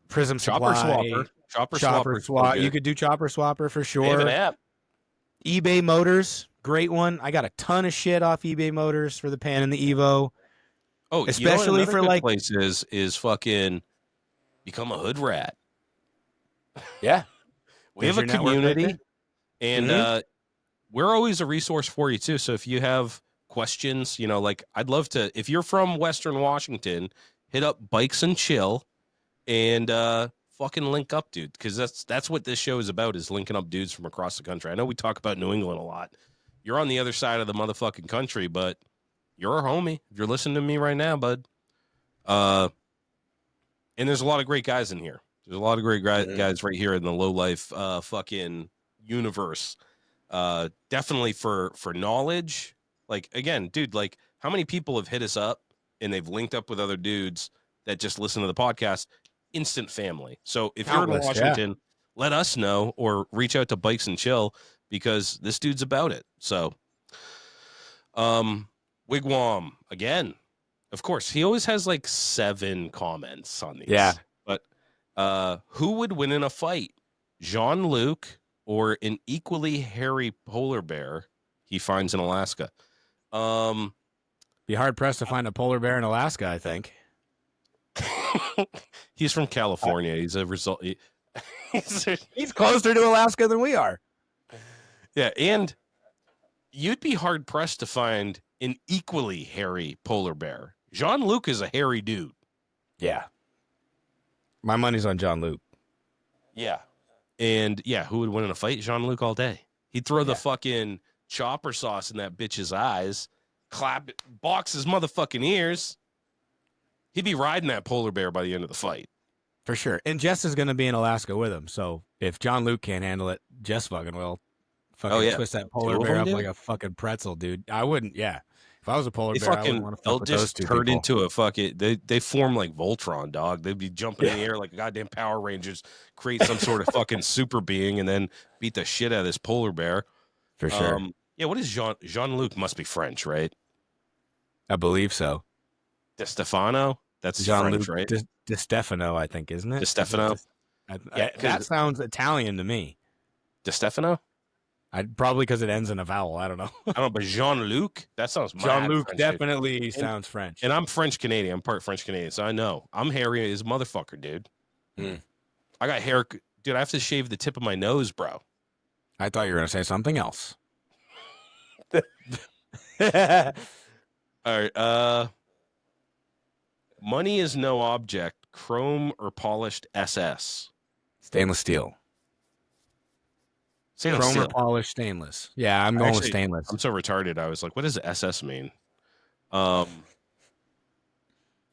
Prism Chopper Supply, Swapper, Swap. You could do Chopper Swapper for sure. They have an app. eBay Motors, great one. I got a ton of shit off eBay Motors for the Pan and the Evo. Oh, especially for like places is fucking become a hood rat. Yeah, we have a community, right and we're always a resource for you too. So if you have questions, like I'd love to. If you're from Western Washington, hit up Bikes and Chill, and fucking link up, dude. Because that's what this show is about: is linking up dudes from across the country. I know we talk about New England a lot. You're on the other side of the motherfucking country, but you're a homie. If you're listening to me right now, bud. And there's a lot of great guys in here. There's a lot of great guys right here in the Lowlife fucking universe. Definitely for knowledge. Like, again, dude, like how many people have hit us up and they've linked up with other dudes that just listen to the podcast? Instant family. So if you're in Washington, let us know or reach out to Bikes and Chill because this dude's about it. So, Wigwam again. Of course, he always has like 7 comments on these. Yeah. But who would win in a fight? Jean-Luc or an equally hairy polar bear he finds in Alaska? Be hard pressed to find a polar bear in Alaska, I think. He's from California. He's a result. He's closer to Alaska than we are. Yeah, and you'd be hard pressed to find an equally hairy polar bear. Jean-Luc is a hairy dude. Yeah. My money's on Jean-Luc. Yeah. And yeah, who would win in a fight? Jean-Luc all day. He'd throw the fucking chopper sauce in that bitch's eyes, clap it, box his motherfucking ears. He'd be riding that polar bear by the end of the fight. For sure. And Jess is going to be in Alaska with him. So if Jean-Luc can't handle it, Jess fucking will. Fucking twist that polar bear up like a fucking pretzel, dude. I wouldn't, If I was a polar bear, I wouldn't want to fuck with those two people. They'll just turn into a fucking, they form like Voltron, dog. They'd be jumping in the air like goddamn Power Rangers, create some sort of fucking super being, and then beat the shit out of this polar bear. For sure. Yeah, what is Jean-Luc must be French, right? I believe so. De Stefano? That's French, right? De Stefano, I think, isn't it? De Stefano? That sounds Italian to me. De Stefano? Probably because it ends in a vowel. I don't know. I don't know, but Jean-Luc? That sounds Jean-Luc French, definitely sounds French. And I'm French-Canadian. I'm part French-Canadian, so I know. I'm hairy as a motherfucker, dude. I got hair. Dude, I have to shave the tip of my nose, bro. I thought you were going to say something else. All right. Money is no object. Chrome or polished SS? Stainless steel. Chrome or polished stainless. Yeah, I'm going with stainless. I'm so retarded. I was like, what does SS mean? Yeah,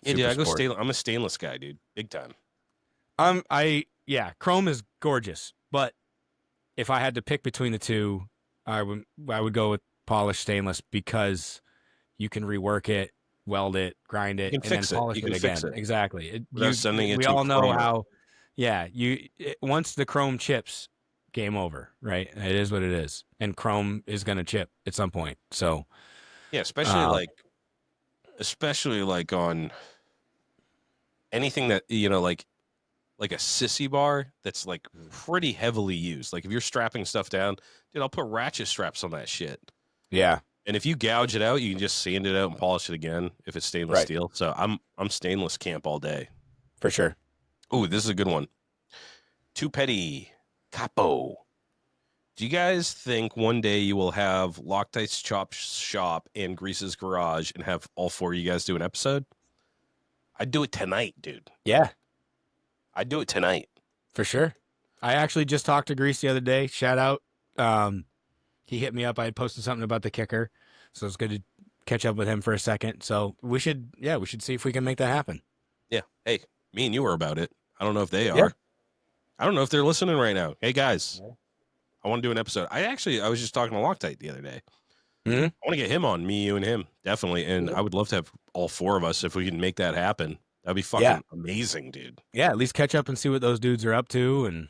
dude, I go stainless. I'm a stainless guy, dude. Big time. Chrome is gorgeous, but if I had to pick between the two, I would go with polished stainless because you can rework it, weld it, grind it, and then polish it again. Exactly. Sending it we to all know chromer. how Yeah, once the Chrome chips, game over, right? It is what it is, and Chrome is going to chip at some point. So, Yeah, uh, especially like on anything that like a sissy bar that's like pretty heavily used. Like if you're strapping stuff down, dude, I'll put ratchet straps on that shit. yeah, And if you gouge it out, you can just sand it out and polish it again if it's stainless right, steel. So I'm stainless camp all day. for sure. Ooh, this is a good one. Too petty. Capo. Do you guys think one day you will have Loctite's Chop Shop and Grease's Garage and have all four of you guys do an episode? I'd do it tonight, dude. Yeah, I'd do it tonight. for sure. I actually just talked to Grease the other day. Shout out. He hit me up. I had posted something about the kicker, so it's good to catch up with him for a second. So we should see if we can make that happen. Yeah. Hey, me and you were about it. I don't know if they Yeah. are. I don't know if they're listening right now. Hey guys, I want to do an episode. I was just talking to Loctite the other day. Mm-hmm. I want to get him on, me, you, and him, definitely. And I would love to have all four of us if we can make that happen. That'd be fucking amazing, dude. Yeah, at least catch up and see what those dudes are up to and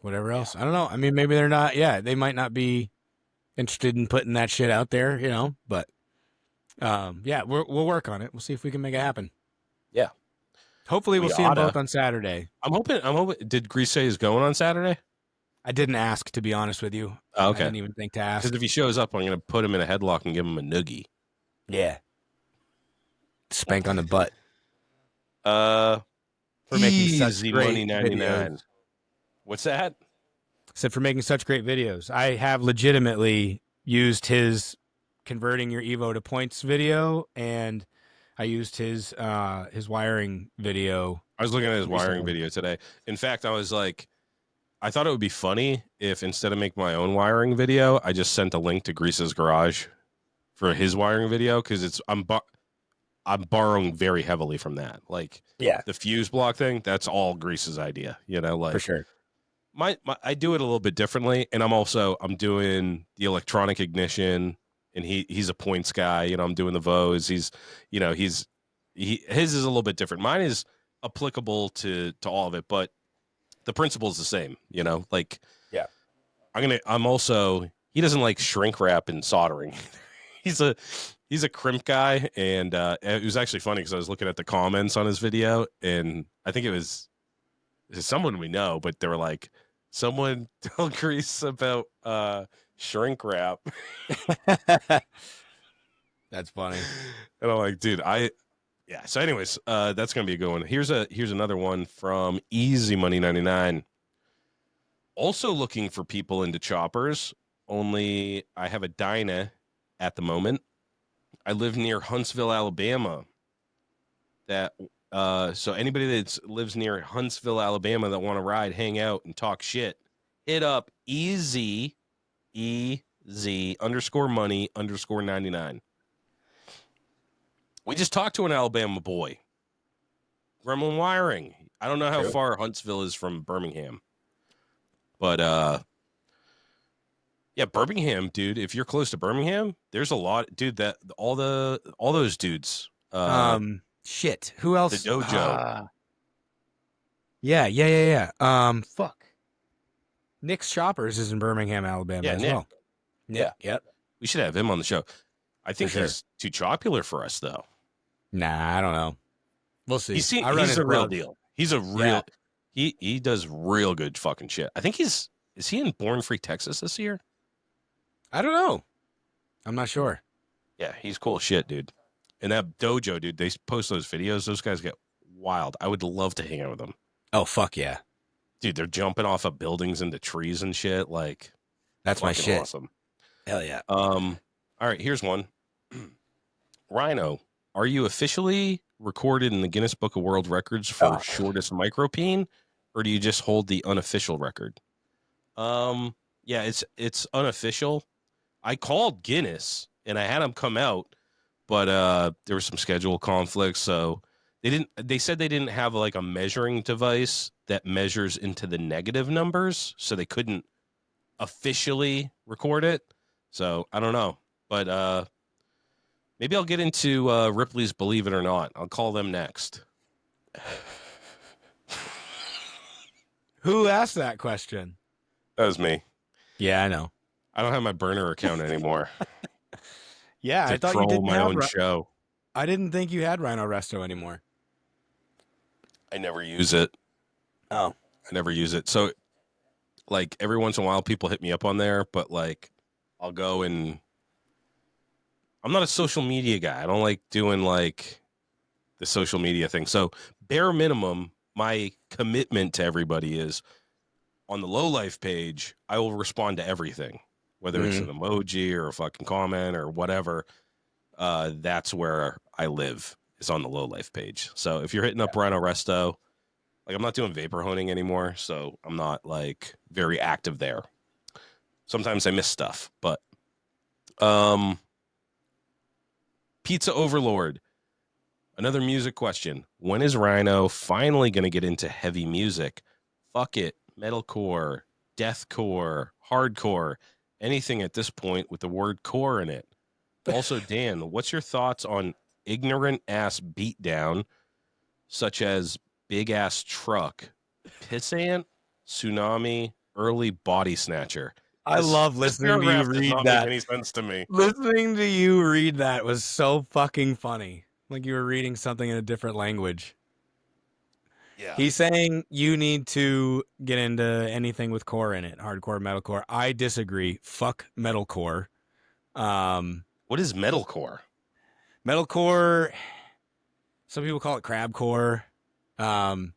whatever else. I don't know. I mean, maybe they're not. Yeah, they might not be interested in putting that shit out there, But yeah, we'll work on it. We'll see if we can make it happen. Yeah. Hopefully, we'll see them both on Saturday. I'm hoping. Did Grease say he's going on Saturday? I didn't ask, to be honest with you. Oh, okay. I didn't even think to ask. Because if he shows up, I'm going to put him in a headlock and give him a noogie. Yeah. Spank on the butt. For making such easy great money 99. videos. What's that? Said for making such great videos. I have legitimately used his converting your Evo to points video, and I used his wiring video. I was looking at his recently. wiring video today. In fact, I was like, I thought it would be funny if instead of making my own wiring video, I just sent a link to Grease's Garage for his wiring video because I'm borrowing very heavily from that. Like, the fuse block thing, that's all Grease's idea. Like For sure. I do it a little bit differently, and I'm doing the electronic ignition, and he's a points guy. I'm doing the VOs. His is a little bit different. Mine is applicable to all of it, but the principle is the same. Like, Yeah. I'm also, he doesn't like shrink wrap and soldering. he's a crimp guy, and it was actually funny because I was looking at the comments on his video, and I think it was someone we know, but they were like, someone tell Grease about shrink wrap. That's funny. And I'm like, dude, yeah. So anyways, that's gonna be a good one. Here's another one from Easy Money 99. Also looking for people into choppers, only I have a Dyna at the moment. I live near Huntsville, Alabama. So anybody that lives near Huntsville, Alabama that want to ride, hang out, and talk shit, hit up easy _money _99. We just talked to an Alabama boy. Gremlin Wiring. I don't know how far Huntsville is from Birmingham. But yeah, Birmingham, dude. If you're close to Birmingham, there's a lot, dude. That all those dudes. Shit. Who else? The dojo. Yeah. Fuck. Nick's Shoppers is in Birmingham, Alabama as well. Yeah. Yep. We should have him on the show. I think sure. he's too popular for us, though. Nah, I don't know. We'll see. He's a real deal. He's a real. Yeah. He does real good fucking shit. I think is he in Born Free, Texas this year? I don't know. I'm not sure. Yeah, he's cool shit, dude. And that dojo, dude, they post those videos. Those guys get wild. I would love to hang out with them. Oh, fuck yeah. Dude, they're jumping off of buildings into trees and shit. Like, that's my shit. Awesome. Hell yeah. All right, here's one. Rhino, are you officially recorded in the Guinness Book of World Records for shortest micropene, or do you just hold the unofficial record? Yeah, it's unofficial. I called Guinness and I had them come out, but there were some schedule conflicts, so they said they didn't have like a measuring device that measures into the negative numbers, so they couldn't officially record it. So I don't know, but maybe I'll get into Ripley's Believe It or Not. I'll call them next. Who asked that question? That was me. Yeah, I know. I don't have my burner account anymore Yeah, to I thought you troll didn't my have. own show. I didn't think you had Rhino Resto anymore. I never use it. Oh, I never use it. So like every once in a while people hit me up on there, but like I'll go and I'm not a social media guy. I don't like doing like the social media thing. So bare minimum, my commitment to everybody is on the Lowlife page, I will respond to everything, whether it's mm-hmm. an emoji or a fucking comment or whatever. That's where I live, is on the Lowlife page. So if you're hitting up Rhino Resto, like I'm not doing vapor honing anymore, so I'm not like very active there. Sometimes I miss stuff, but um, Pizza Overlord. Another music question. When is Rhino finally going to get into heavy music? Fuck it. Metalcore, deathcore, hardcore, anything at this point with the word core in it. Also, Dan, what's your thoughts on ignorant ass beatdown, such as Big Ass Truck, Pissant, Tsunami, Early Body Snatcher? I love This listening to you paragraph does read not make that. any sense to me. Listening to you read that was so fucking funny. Like you were reading something in a different language. Yeah. He's saying you need to get into anything with core in it, hardcore, metalcore. I disagree. Fuck metalcore. Um, What is metalcore? metalcore. Some people call it crabcore. Um,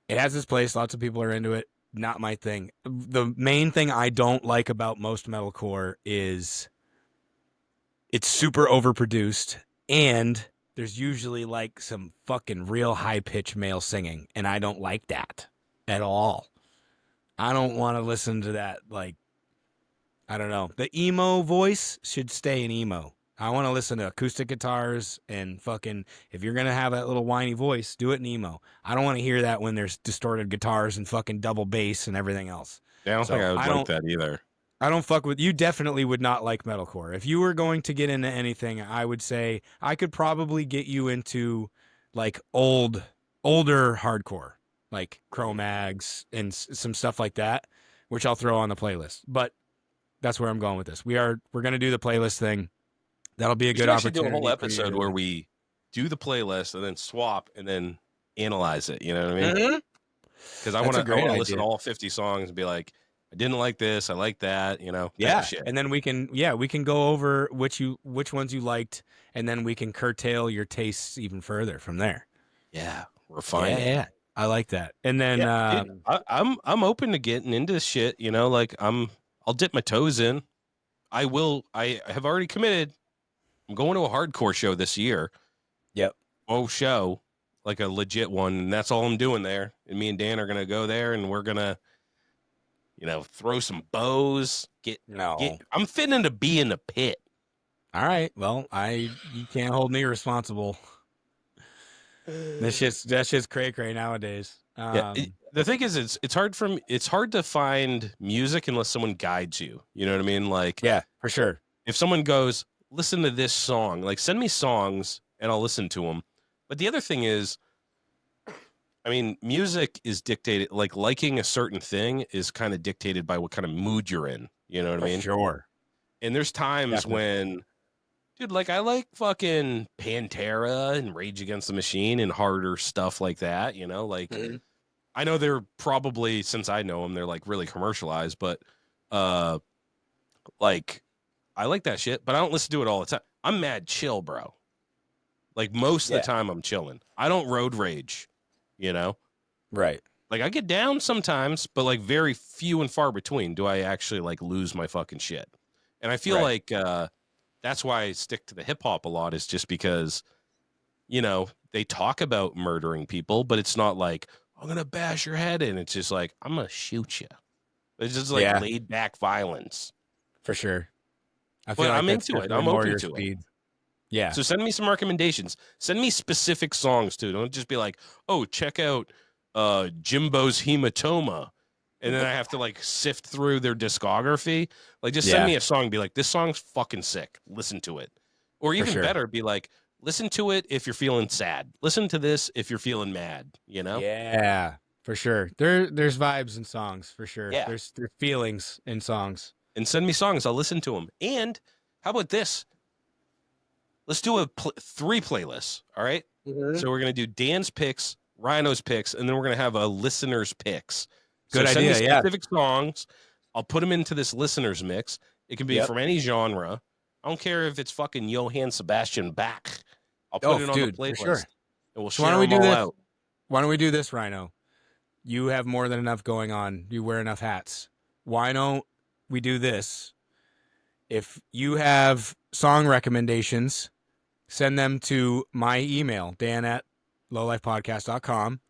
it has its place. Lots of people are into it. Not my thing. The main thing I don't like about most metalcore is it's super overproduced and there's usually like some fucking real high pitched male singing, and I don't like that at all. I don't want to listen to that. Like, I don't know. The emo voice should stay in emo. I want to listen to acoustic guitars and fucking, if you're going to have that little whiny voice, do it in emo. I don't want to hear that when there's distorted guitars and fucking double bass and everything else. Yeah, I don't think So I would like that either. I don't fuck with you. Definitely would not like metalcore. If you were going to get into anything, I would say I could probably get you into like older hardcore, like Cro-Mags and some stuff like that, which I'll throw on the playlist. But that's where I'm going with this. We're going to do the playlist thing. That'll be a We good should actually do a opportunity whole for you episode to. where we do the playlist and then swap and then analyze it. You know what I mean? Mhm. Because I That's a want great to listen idea. to all 50 songs and be like, I didn't like this, I like that, you know, type of Yeah, shit. and then we can go over which ones you liked, and then we can curtail your tastes even further from there. Yeah, refine Yeah, it. yeah. I like that. And then Yeah, dude, I'm open to getting into this shit. You know, like I'll dip my toes in. I will. I have already committed. I'm going to a hardcore show this year. yep. Oh, show like a legit one, and that's all I'm doing there. And me and Dan are gonna go there, and we're gonna, you know, throw some bows. No. I'm fitting to be in the pit. All right. Well, you can't hold me responsible. That's just cray cray nowadays. Yeah. The thing is, it's hard to find music unless someone guides you. You know what I mean? Like Yeah, for sure. if someone goes, listen to this song, like send me songs and I'll listen to them. But the other thing is, I mean, music is dictated, like liking a certain thing is kind of dictated by what kind of mood you're in. You know what I For mean? sure. And there's times Definitely. when, dude, like I like fucking Pantera and Rage Against the Machine and harder stuff like that. You know, like Mhm. I know they're probably, since I know them, they're like really commercialized, but uh, like I like that shit, but I don't listen to it all the time. I'm mad chill, bro. Like most of the Yeah. time I'm chilling. I don't road rage, you know? Right. Like I get down sometimes, but like very few and far between do I actually like lose my fucking shit. And I feel Right. like that's why I stick to the hip hop a lot, is just because, you know, they talk about murdering people, but it's not like, I'm going to bash your head in. It's just like, I'm going to shoot you. It's just like Yeah, laid back violence. for sure. I feel But like I'm that's into it. definitely I'm more open your to it. speed. Yeah. So send me some recommendations. Send me specific songs too. Don't just be like, oh, check out Jimbo's Hematoma. And then I have to like sift through their discography. Like just send Yeah, me a song and be like, this song's fucking sick. Listen to it. Or for even sure. better, be like, listen to it if you're feeling sad. Listen to this if you're feeling mad, you know? Yeah, For sure. There's vibes in songs, for sure. Yeah. There's feelings in songs. And send me songs. I'll listen to them. And how about this? Let's do three playlists. All right. Mm-hmm. So we're going to do Dan's picks, Rhino's picks, and then we're going to have a listener's picks. So Good send me idea, yeah. specific songs. I'll put them into this listener's mix. It can be from any genre. I don't care if it's fucking Johann Sebastian Bach. I'll put it on the playlist. Sure. And we'll So why share don't we them do all this? out. Why don't we do this, Rhino? You have more than enough going on. You wear enough hats. Why don't we do this? If you have song recommendations, send them to my email, dan@lowlifepodcast.com.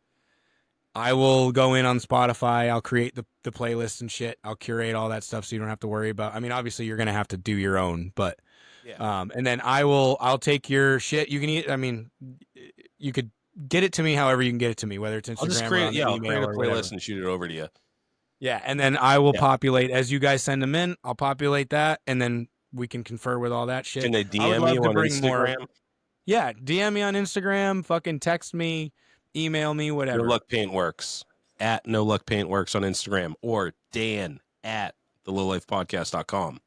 I will go in on Spotify. I'll create the playlist and shit. I'll curate all that stuff so you don't have to worry about. I mean, obviously you're gonna have to do your own, but and then I'll take your shit. You can eat. I mean, you could get it to me however you can get it to me, whether it's Instagram I'll just or create, on email I'll create a or playlist whatever. and shoot it over to you. Yeah, and then I will populate as you guys send them in. I'll populate that, and then we can confer with all that shit. Can they I would DM love you to on bring Instagram? more. Yeah, DM me on Instagram. Fucking text me, email me, whatever. No Luck Paintworks at No Luck Paintworks on Instagram, or Dan at thelowlifepodcast.com.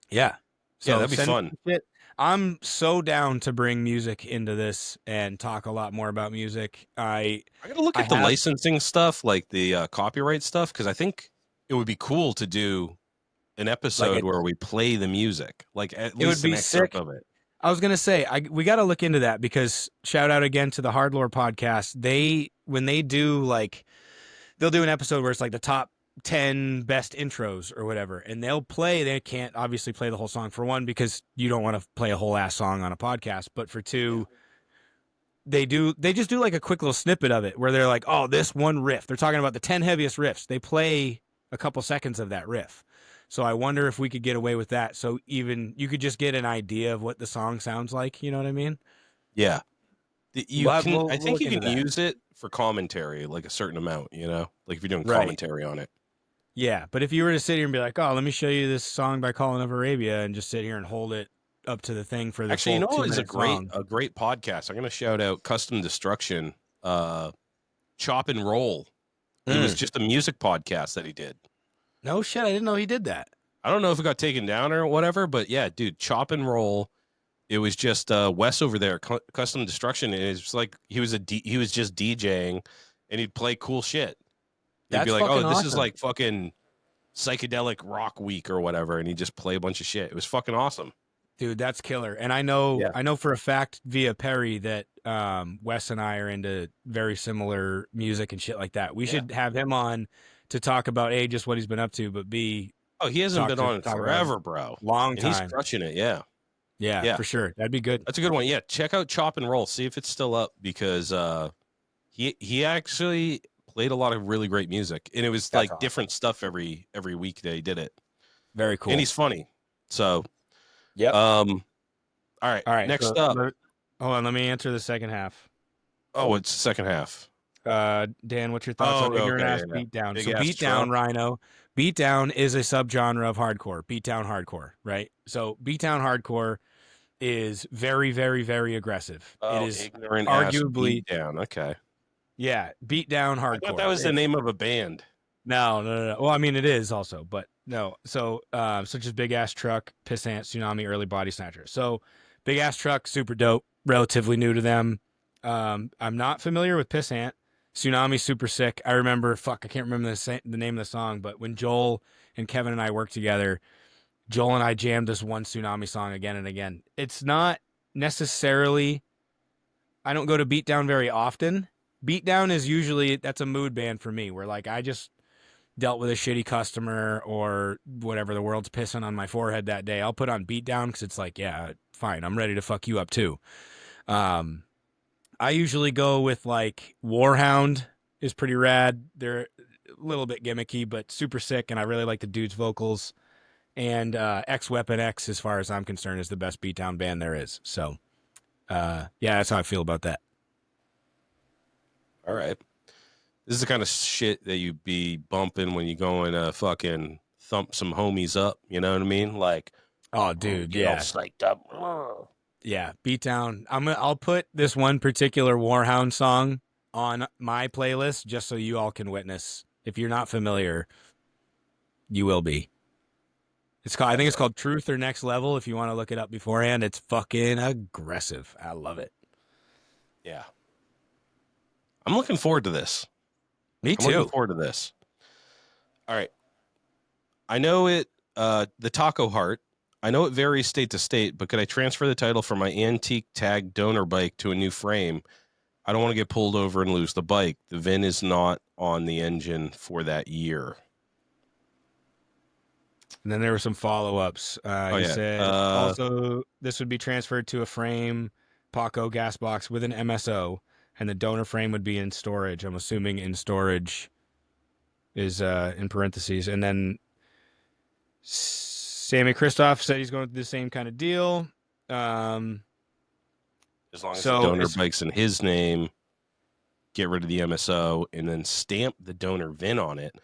Yeah. So yeah, that'd be fun. Shit. I'm so down to bring music into this and talk a lot more about music. I gotta look at the licensing stuff, like the copyright stuff, because I think it would be cool to do an episode where we play the music, like at least an excerpt of it. I was gonna say we got to look into that, because shout out again to the Hardlore podcast. When they do they'll do an episode where it's like the top 10 best intros or whatever, and they can't obviously play the whole song, for one, because you don't want to play a whole ass song on a podcast, but for two, they just do like a quick little snippet of it where they're like, oh, this one riff, they're talking about the 10 heaviest riffs, they play a couple seconds of that riff. So I wonder if we could get away with that, so even you could just get an idea of what the song sounds like, you know what I mean? Yeah. I think you can that. use it for commentary, like a certain amount, like if you're doing commentary on it. Yeah, but if you were to sit here and be like, oh, let me show you this song by Colin of Arabia, and just sit here and hold it up to the thing for the actually, full it's a great song. a great podcast. I'm going to shout out Custom Destruction, Chop and Roll. It was just a music podcast that he did. No shit, I didn't know he did that. I don't know if it got taken down or whatever, but yeah, dude, Chop and Roll. It was just Wes over there, Custom Destruction. And it's like he was just DJing, and he'd play cool shit. He'd be like, "Oh, this is like fucking psychedelic rock week or whatever," and he'd just play a bunch of shit. It was fucking awesome, dude. That's killer. And I know for a fact via Perry that Wes and I are into very similar music and shit like that. We should have him on to talk about A, just what he's been up to, but B, he hasn't been on forever, bro. Long time. He's crushing it. Yeah, for sure. That'd be good. That's a good one. Yeah, check out Chop and Roll. See if it's still up, because he actually played a lot of really great music, and it was different stuff every week that he did it. Very cool. And he's funny. So, all right. Next up. Hold on, let me answer the second half. Oh, it's the second half. Dan, what's your thoughts on Ignorant Ass Beatdown? So Beatdown, Rhino. Beatdown is a subgenre of hardcore. Beatdown hardcore, right? So Beatdown hardcore is very, very, very aggressive. It is Ignorant arguably Ass Beatdown. Okay. Yeah, Beatdown hardcore. I thought that was the name of a band. No. Well, I mean, it is also, but no. So, such as Big Ass Truck, Pissant, Tsunami, Early Body Snatcher. So, Big Ass Truck, super dope. Relatively new to them. I'm not familiar with Pissant. Tsunami, super sick. I remember, I can't remember the name of the song, but when Joel and Kevin and I worked together, Joel and I jammed this one Tsunami song again and again. It's not necessarily, I don't go to Beatdown very often. Beatdown is usually, that's a mood band for me, where like I just dealt with a shitty customer or whatever, the world's pissing on my forehead that day. I'll put on Beatdown because it's like, yeah, fine, I'm ready to fuck you up too. I usually go with like Warhound is pretty rad. They're a little bit gimmicky, but super sick, and I really like the dude's vocals. And X Weapon X, as far as I'm concerned, is the best beatdown band there is. So, yeah, that's how I feel about that. All right. This is the kind of shit that you be bumping when you go and fucking thump some homies up. You know what I mean? Like, oh, dude, yeah, all psyched up. Yeah, beatdown. I'll put this one particular Warhound song on my playlist just so you all can witness. If you're not familiar, you will be. It's called, I think it's called Truth or Next Level. If you want to look it up beforehand, it's fucking aggressive. I love it. Yeah. I'm looking forward to this. Me I'm looking too. forward to this. All right. I know it, the Taco Heart, I know it varies state to state, but could I transfer the title from my antique tag donor bike to a new frame? I don't want to get pulled over and lose the bike. The VIN is not on the engine for that year. And then there were some follow-ups. Oh, He yeah. said also this would be transferred to a frame Paco gas box with an MSO, and the donor frame would be in storage. I'm assuming in storage is in parentheses. And then Sammy Christoph said he's going to do the same kind of deal. As long as the donor bike's in his name, get rid of the MSO and then stamp the donor VIN on it.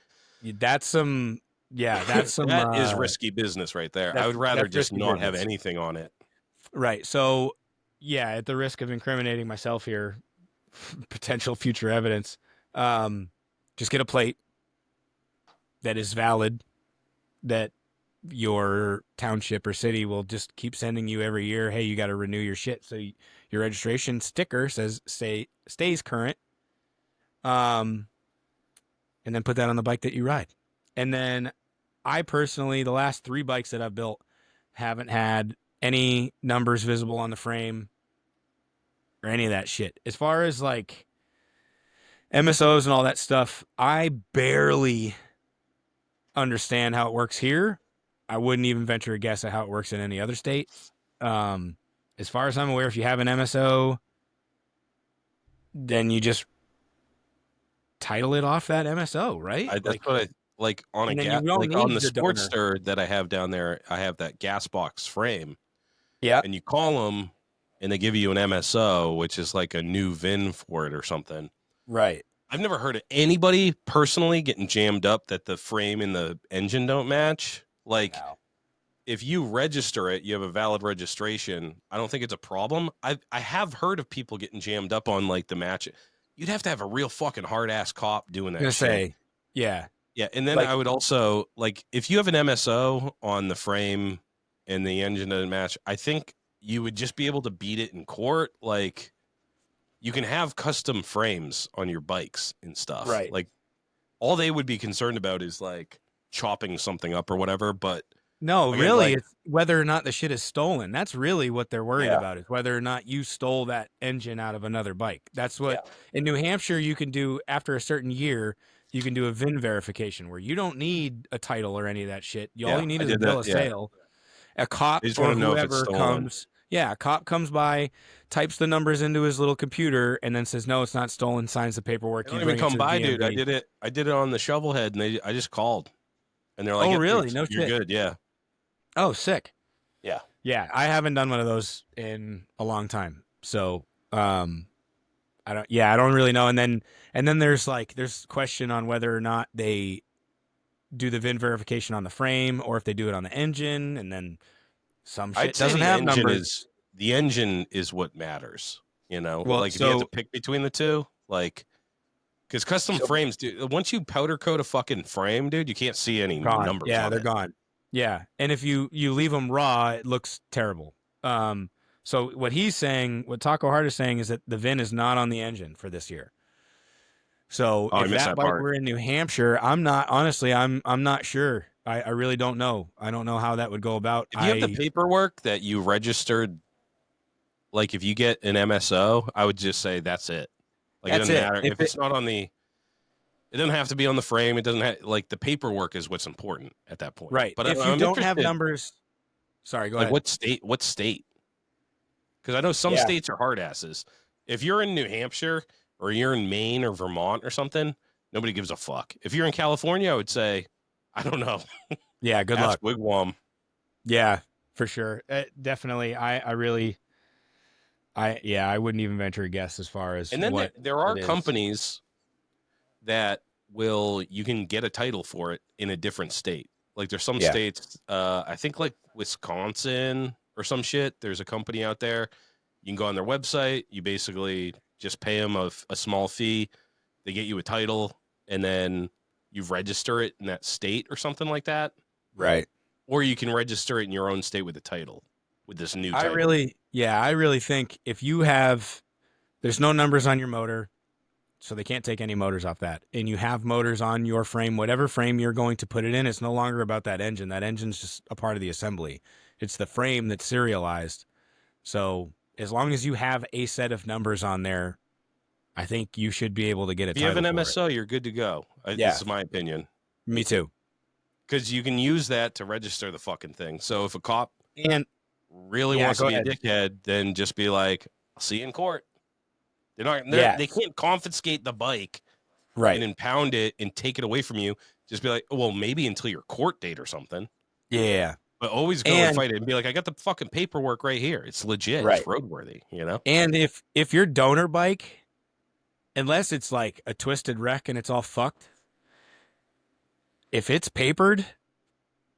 That's some, that's some. That is risky business right there. I would rather just not have anything on it. Right. So, yeah, at the risk of incriminating myself here, potential future evidence, just get a plate that is valid, that your township or city will just keep sending you every year. Hey, you got to renew your shit. So your registration sticker stays current. And then put that on the bike that you ride. And then I personally, the last 3 bikes that I've built haven't had any numbers visible on the frame or any of that shit. As far as like MSOs and all that stuff, I barely understand how it works here. I wouldn't even venture a guess at how it works in any other state. As far as I'm aware, if you have an MSO, then you just title it off that MSO, right? That's what I like on a gas, like on the Sportster that I have down there. I have that gas box frame. Yeah, and you call them, and they give you an MSO, which is like a new VIN for it or something. Right. I've never heard of anybody personally getting jammed up that the frame and the engine don't match. Like, if you register it, you have a valid registration. I don't think it's a problem. I have heard of people getting jammed up on like the match. You'd have to have a real fucking hard ass cop doing that. Yeah. And then like, I would also like if you have an MSO on the frame and the engine doesn't match, I think you would just be able to beat it in court. Like, you can have custom frames on your bikes and stuff. Right. Like, all they would be concerned about is like chopping something up or whatever. But no, again, really, it's whether or not the shit is stolen. That's really what they're worried about, is whether or not you stole that engine out of another bike. That's what in New Hampshire you can do after a certain year. You can do a VIN verification where you don't need a title or any of that shit. All you need is a bill of sale. A cop or whoever comes. Yeah, a cop comes by, types the numbers into his little computer, and then says, "No, it's not stolen." Signs the paperwork. They don't even come by, dude. I did it on the Shovelhead, and I just called, and they're like, "Oh, really? No you're shit. Good, yeah." Oh, sick. Yeah. I haven't done one of those in a long time, so I don't really know. And then there's question on whether or not they do the VIN verification on the frame or if they do it on the engine, and then some shit doesn't have numbers. The engine is what matters, you know. Well, like if you have to pick between the two, like, because custom frames, dude. Once you powder coat a fucking frame, dude, you can't see any numbers. Yeah, they're gone. Yeah, and if you leave them raw, it looks terrible. So what Taco Heart is saying is that the VIN is not on the engine for this year. So if that bike were in New Hampshire, I'm not sure. I really don't know. I don't know how that would go about. If you have the paperwork that you registered, like if you get an MSO, I would just say that's it. Like, it doesn't matter if it's not on the. It doesn't have to be on the frame. It doesn't have, like, the paperwork is what's important at that point. Right. But if you don't have numbers, sorry, go ahead. What state? Because I know some states are hard asses. If you're in New Hampshire or you're in Maine or Vermont or something, nobody gives a fuck. If you're in California, I would say, I don't know. Yeah, good luck. Wigwam. Yeah, for sure. Definitely. I wouldn't even venture a guess as far as. And then there are companies that you can get a title for it in a different state. Like, there's some states, I think like Wisconsin or some shit. There's a company out there. You can go on their website. You basically just pay them a small fee. They get you a title, and then you register it in that state or something like that. Right. Or you can register it in your own state with the title, with this new I title. really think if you have, there's no numbers on your motor, so they can't take any motors off that. And you have motors on your frame, whatever frame you're going to put it in, it's no longer about that engine. That engine's just a part of the assembly. It's the frame that's serialized. So as long as you have a set of numbers on there, I think you should be able to get a If you have title an for it. MSO, you're good to go. Yeah. This is my opinion. Me too. Because you can use that to register the fucking thing. So if a cop And really Yeah, wants to go be ahead. a dickhead, then just be like, "I'll see you in court." Yeah. They can't confiscate the bike and right. impound it and take it away from you. Just be like, well, maybe until your court date or something. Yeah. But always go and fight it and be like, I got the fucking paperwork right here. It's legit. Right. It's roadworthy, you know? And if your donor bike, unless it's like a twisted wreck and it's all fucked, if it's papered,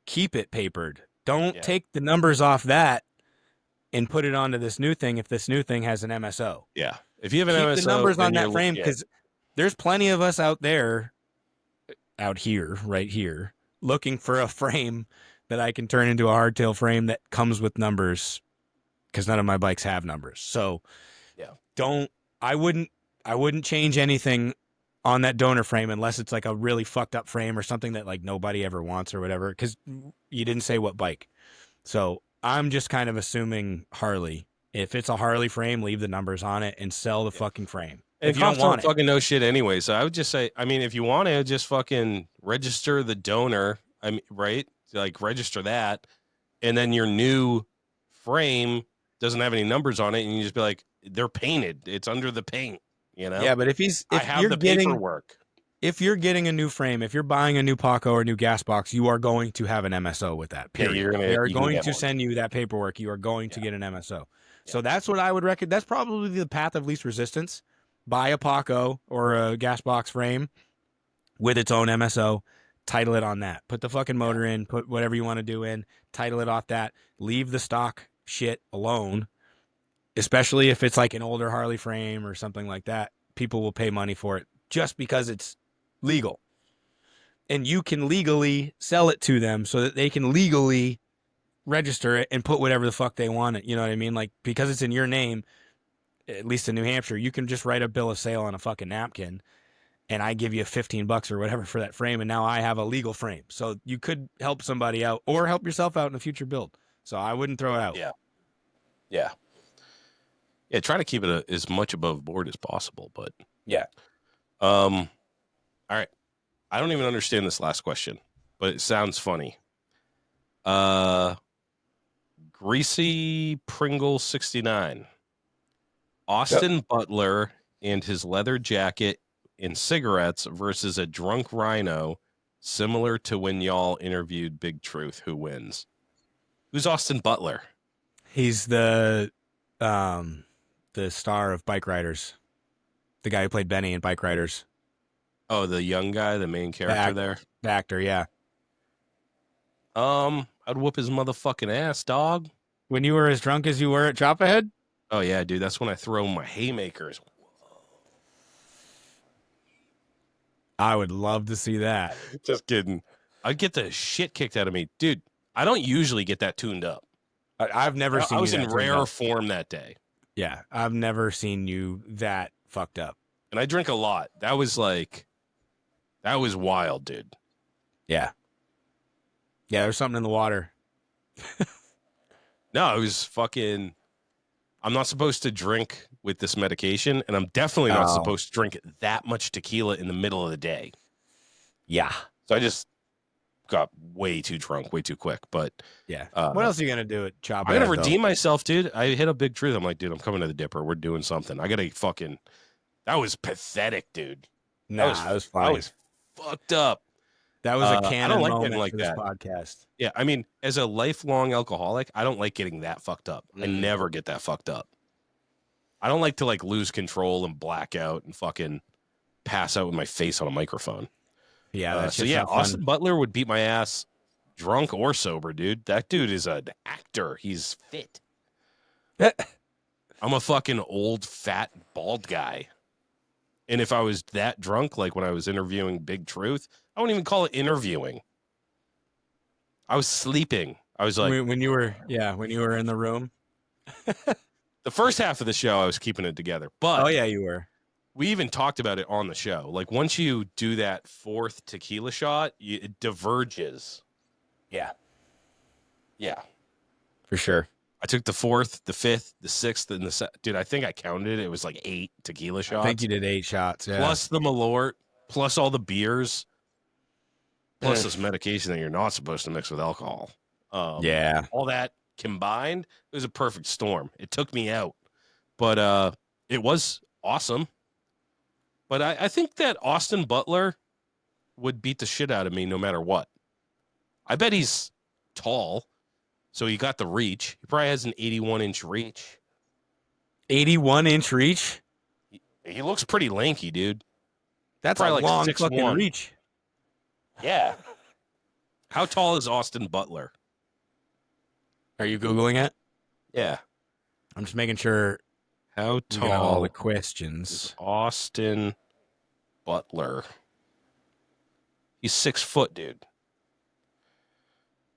keep it papered. Don't take the numbers off that and put it onto this new thing if this new thing has an MSO. Yeah. If you have an keep MSO, the numbers on that frame, legit. because there's plenty of us out here, right here, looking for a frame that I can turn into a hardtail frame that comes with numbers, because none of my bikes have numbers. So I wouldn't change anything on that donor frame unless it's like a really fucked up frame or something that like nobody ever wants or whatever, because you didn't say what bike. So I'm just kind of assuming Harley. If it's a Harley frame, leave the numbers on it and sell the fucking frame. And if you don't want it, fucking know shit anyway. So I would just say, I mean, if you want to, just fucking register the donor. I mean, right? Like register that, and then your new frame doesn't have any numbers on it, and you just be like, they're painted. It's under the paint, you know? Yeah, but if you're paperwork. If you're getting a new frame, if you're buying a new Paco or a new gas box, you are going to have an MSO with that. Period. They are going to send you that paperwork. You are going to get an MSO. So that's what I would recommend. That's probably the path of least resistance. Buy a Paco or a gas box frame with its own MSO. Title it on that. Put the fucking motor in. Put whatever you want to do in. Title it off that. Leave the stock shit alone. Especially if it's like an older Harley frame or something like that. People will pay money for it just because it's legal. And you can legally sell it to them so that they can legally register it and put whatever the fuck they want it. You know what I mean? Like, because it's in your name, at least in New Hampshire, you can just write a bill of sale on a fucking napkin and I give you $15 or whatever for that frame. And now I have a legal frame. So you could help somebody out or help yourself out in a future build. So I wouldn't throw it out. Yeah. Yeah. Yeah. Try to keep it as much above board as possible, but yeah. All right. I don't even understand this last question, but it sounds funny. Greasy Pringle 69. Austin Butler and his leather jacket and cigarettes versus a drunk rhino, similar to when y'all interviewed Big Truth. Who wins? Who's Austin Butler? He's the star of Bike Riders. The guy who played Benny in Bike Riders. Oh, the young guy, the main character there? The actor, yeah. I'd whoop his motherfucking ass, dog. When you were as drunk as you were at Chop Ahead? Oh, yeah, dude. That's when I throw my haymakers. I would love to see that. Just kidding. I'd get the shit kicked out of me. Dude, I don't usually get that tuned up. I've never seen you. I was in rare form that day. Yeah, I've never seen you that fucked up. And I drink a lot. That was wild, dude. Yeah. Yeah, there's something in the water. No, it was fucking... I'm not supposed to drink with this medication, and I'm definitely not supposed to drink that much tequila in the middle of the day. Yeah. So I just got way too drunk, way too quick. But yeah. What else are you going to do at Chop Ahead? I'm going to redeem myself, dude. I hit a Big Truth. I'm like, dude, I'm coming to the Dipper. We're doing something. I got to fucking... That was pathetic, dude. Nah, that was fine. I was fucked up. That was a canon moment like for this podcast. Yeah, I mean, as a lifelong alcoholic, I don't like getting that fucked up. I never get that fucked up. I don't like to like lose control and black out and fucking pass out with my face on a microphone. Yeah, that's so yeah, Austin Butler would beat my ass drunk or sober, dude. That dude is an actor. He's fit. I'm a fucking old, fat, bald guy. And if I was that drunk, like when I was interviewing Big Truth, I wouldn't even call it interviewing. I was sleeping. I was like, When you were in the room. the first half of the show, I was keeping it together. But Oh yeah, you were. we even talked about it on the show. Like once you do that fourth tequila shot, it diverges. Yeah, Yeah. for sure. I took the fourth, the fifth, the sixth, and dude, I think I counted it. It was like 8 tequila shots. I think you did 8 shots. Yeah. Plus the Malort, plus all the beers, plus this medication that you're not supposed to mix with alcohol. Yeah. All that combined, it was a perfect storm. It took me out. But it was awesome. But I think that Austin Butler would beat the shit out of me no matter what. I bet he's tall, so he got the reach. He probably has an 81-inch reach. 81-inch reach? He looks pretty lanky, dude. That's probably a long 6'1". fucking reach. Yeah. How tall is Austin Butler? Are you Googling it? Yeah. I'm just making sure. How We got all tall the is questions. Austin Butler? He's 6 foot, dude.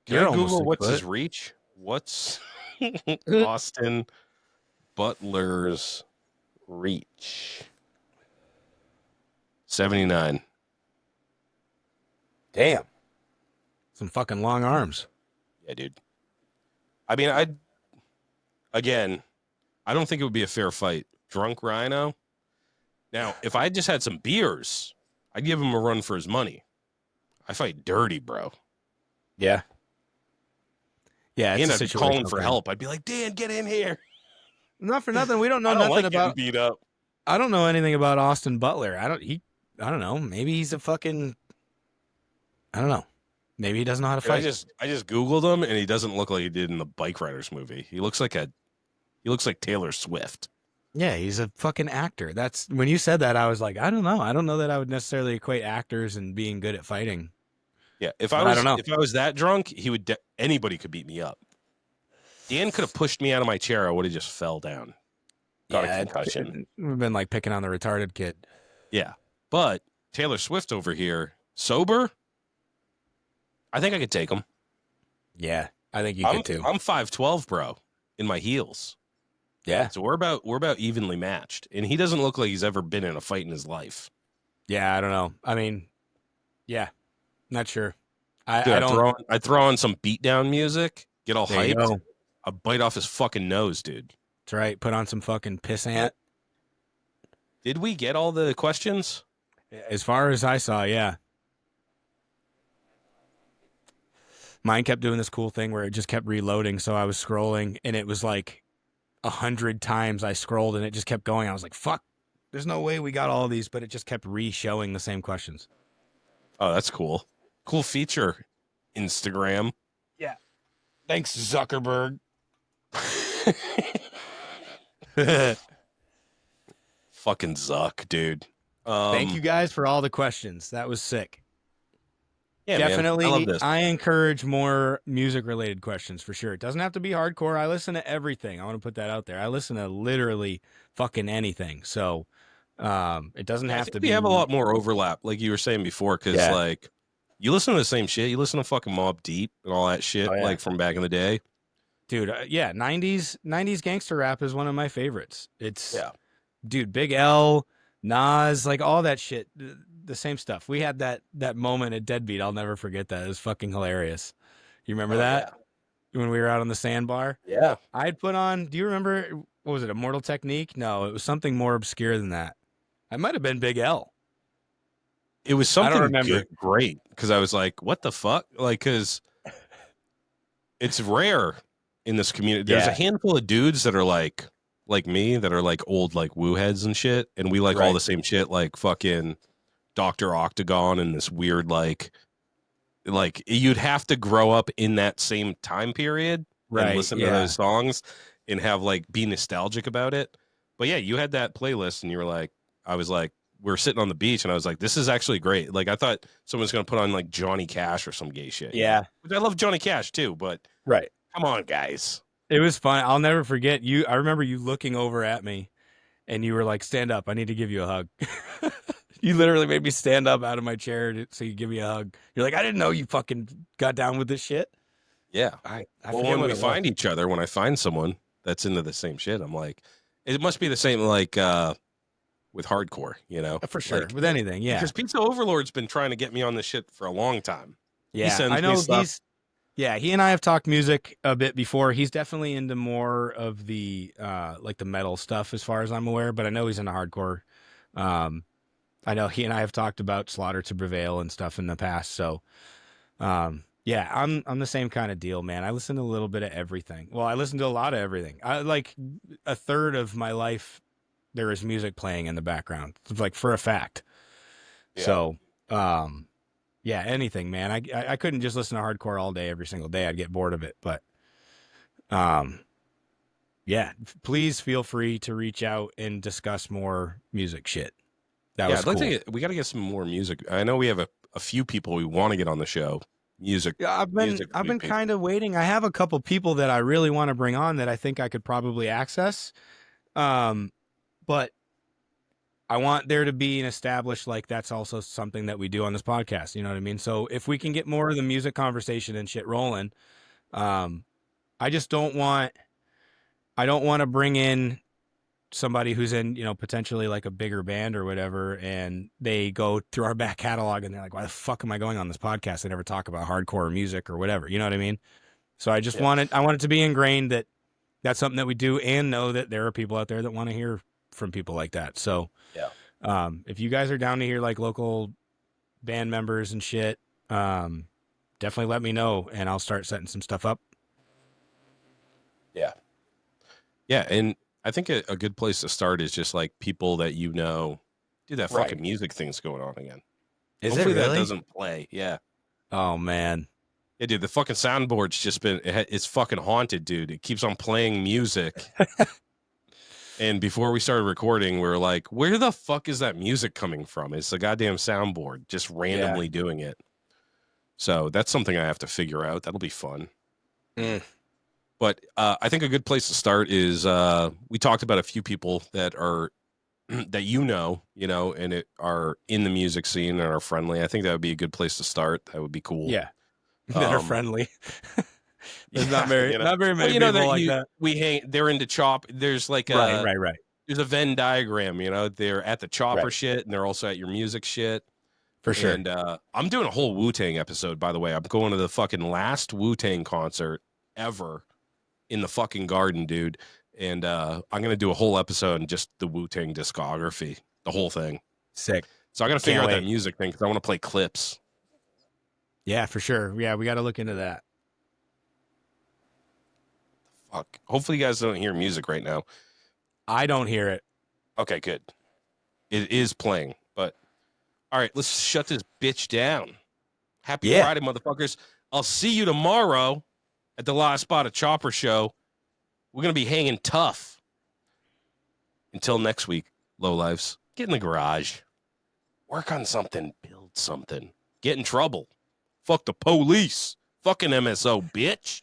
Can You're I almost Google 6 what's his foot. reach? What's Austin Butler's reach? 79. Damn. Some fucking long arms. Yeah, dude. I mean, I don't think it would be a fair fight. Drunk Rhino. Now, if I just had some beers, I'd give him a run for his money. I fight dirty, bro. Yeah. Yeah, And it's I'd a be calling situational for thing. help. I'd be like, Dan, get in here. Not for nothing. We don't know I don't nothing like getting about. beat up. I don't know anything about Austin Butler. I don't know. Maybe he's a fucking. I don't know. Maybe he doesn't know how to Dude, fight. I just Googled him, and he doesn't look like he did in the Bike Riders movie. He looks like Taylor Swift. Yeah, he's a fucking actor. That's when you said that, I was like, I don't know. I don't know that I would necessarily equate actors and being good at fighting. Yeah, if But I don't know. if I was that drunk, he would. Anybody could beat me up. Dan could have pushed me out of my chair. I would have just fell down. Got a concussion. We've been like picking on the retarded kid. Yeah, but Taylor Swift over here, sober. I think I could take him. Yeah, I think you could too. I'm 5'12", bro, in my heels. Yeah, So we're about evenly matched, and he doesn't look like he's ever been in a fight in his life. yeah. I don't know. I mean, yeah, not sure. Dude, I don't. I'd throw on some beatdown music, get all There you hyped. go. I'll bite off his fucking nose, dude. That's right. Put on some fucking pissant. Did we get all the questions? As far as I saw, yeah. Mine kept doing this cool thing where it just kept reloading. So I was scrolling, and it was like 100 times I scrolled, and it just kept going. I was like, "Fuck, there's no way we got all of these," but it just kept re-showing the same questions. Oh, that's cool. Cool feature, Instagram. Yeah. Thanks, Zuckerberg. Fucking Zuck, dude. Thank you guys for all the questions. That was sick. Yeah, Definitely, man, I love this. I encourage more music-related questions for sure. It doesn't have to be hardcore. I listen to everything. I want to put that out there. I listen to literally fucking anything. So it doesn't I have think to we be. have a lot more overlap, like you were saying before, because Yeah. like you listen to the same shit. You listen to fucking Mobb Deep and all that shit, Oh, yeah. like from back in the day. Dude, yeah, 90s gangster rap is one of my favorites. It's Yeah. dude, Big L, Nas, like all that shit, the same stuff. We had that moment at Deadbeat. I'll never forget that. It was fucking hilarious. You remember that? When we were out on the sandbar? Yeah. I'd put on, do you remember, what was it, Immortal Technique? No, it was something more obscure than that. I might have been Big L. It was something remember. great because I was like, what the fuck? Like, because it's rare in this community. There's a Yeah. handful of dudes that are like me, that are like old, like woo heads and shit. And we like all Right. the same shit, like fucking Dr. Octagon and this weird, like you'd have to grow up in that same time period Right, and listen to yeah. those songs and have like be nostalgic about it. But yeah, you had that playlist and you were like, I was like, we were sitting on the beach and I was like, this is actually great. Like I thought someone was going to put on like Johnny Cash or some gay shit. Yeah. Which I love Johnny Cash too, but Right. come on, guys. It was fun. I'll never forget you. I remember you looking over at me and you were like, stand up. I need to give you a hug. You literally made me stand up out of my chair so you give me a hug. You're like, I didn't know you fucking got down with this shit. Yeah. I Well, forget when what we it was. find each other, when I find someone that's into the same shit, I'm like, it must be the same like with hardcore, you know? For sure. Like With anything, yeah. because Pizza Overlord's been trying to get me on this shit for a long time. He Yeah. I sends me know stuff. he and I have talked music a bit before. He's definitely into more of the like the metal stuff as far as I'm aware, but I know he's into hardcore. I know he and I have talked about Slaughter to Prevail and stuff in the past. So, yeah, I'm the same kind of deal, man. I listen to a little bit of everything. Well, I listen to a lot of everything. I like a third of my life there is music playing in the background, like for a fact. Yeah. So, yeah, anything, man. I couldn't just listen to hardcore all day every single day. I'd get bored of it. But, um, yeah, please feel free to reach out and discuss more music shit. That was I'd like cool. to we got to get some more music. I know we have a few people we want to get on the show. Music. Yeah, I've music been people. kind of waiting. I have a couple people that I really want to bring on that I think I could probably access. But I want there to be an established, like, that's also something that we do on this podcast. You know what I mean? So if we can get more of the music conversation and shit rolling, I just I don't want to bring in somebody who's in, potentially like a bigger band or whatever, and they go through our back catalog and they're like, why the fuck am I going on this podcast? They never talk about hardcore music or whatever. You know what I mean? So I just want it to be ingrained that that's something that we do, and know that there are people out there that want to hear from people like that. So, if you guys are down to hear like local band members and shit, definitely let me know and I'll start setting some stuff up. Yeah, and I think a good place to start is just like people that you know. Dude, that fucking music thing's going on again. Hopefully that doesn't play. Yeah. Oh man. Yeah, dude, the fucking soundboard's just been it's fucking haunted, dude. It keeps on playing music. And before we started recording, we were like, where the fuck is that music coming from? It's the goddamn soundboard just randomly doing it. So that's something I have to figure out. That'll be fun. But I think a good place to start is we talked about a few people that are that you know, and are in the music scene and are friendly. I think that would be a good place to start. That would be cool. Yeah. That are friendly. There's not very many people that like that. We hang. They're into chop. There's like right. There's a Venn diagram. They're at the chopper shit, and they're also at your music shit. For sure. And I'm doing a whole Wu-Tang episode, by the way. I'm going to the fucking last Wu-Tang concert ever in the fucking garden, dude. And I'm gonna do a whole episode on just the Wu-Tang discography, the whole thing. Sick. So I gotta figure out that music thing because I want to play clips. Yeah, for sure. Yeah, we got to look into that. Fuck. Hopefully you guys don't hear music right now. I don't hear it. Okay, good. It is playing, but all right, let's shut this bitch down. Happy Friday, motherfuckers. I'll see you tomorrow at the Last Spot of Chopper show. We're going to be hanging tough. Until next week, Lowlifes, get in the garage. Work on something. Build something. Get in trouble. Fuck the police. Fucking MSO, bitch.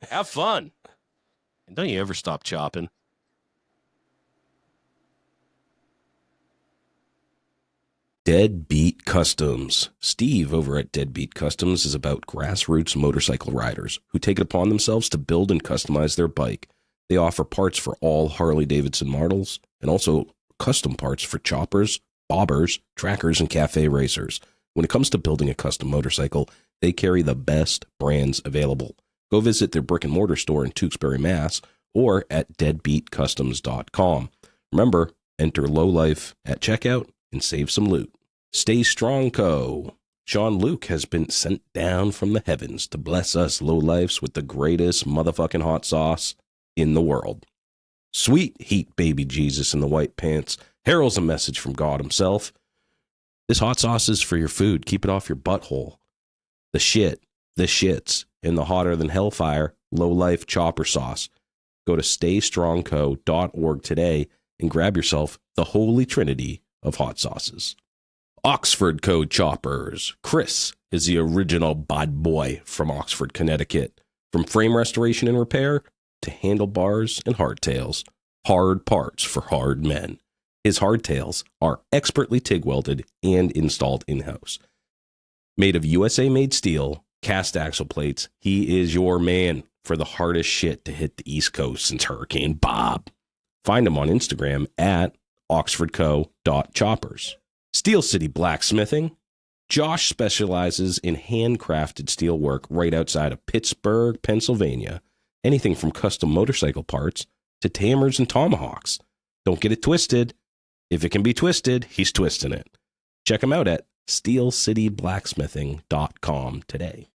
Have fun. And don't you ever stop chopping. Deadbeat Customs. Steve over at Deadbeat Customs is about grassroots motorcycle riders who take it upon themselves to build and customize their bike. They offer parts for all Harley-Davidson models and also custom parts for choppers, bobbers, trackers, and cafe racers. When it comes to building a custom motorcycle, they carry the best brands available. Go visit their brick and mortar store in Tewksbury, Mass, or at deadbeatcustoms.com. Remember, enter Lowlife at checkout and save some loot. Stay strong, Co. Sean Luke has been sent down from the heavens to bless us Lowlifes with the greatest motherfucking hot sauce in the world. Sweet heat baby Jesus in the white pants heralds a message from God himself. This hot sauce is for your food. Keep it off your butthole. The shits, and the hotter than hellfire Lowlife chopper sauce. Go to staystrongco.org today and grab yourself the holy trinity of hot sauces. Oxford Code Choppers. Chris is the original bad boy from Oxford, Connecticut. From frame restoration and repair to handlebars and hardtails. Hard parts for hard men. His hardtails are expertly TIG welded and installed in-house. Made of USA-made steel, cast axle plates, he is your man for the hardest shit to hit the East Coast since Hurricane Bob. Find him on Instagram at oxfordco.choppers. Steel City Blacksmithing. Josh specializes in handcrafted steel work right outside of Pittsburgh, Pennsylvania. Anything from custom motorcycle parts to hammers and tomahawks. Don't get it twisted. If it can be twisted, he's twisting it. Check him out at steelcityblacksmithing.com today.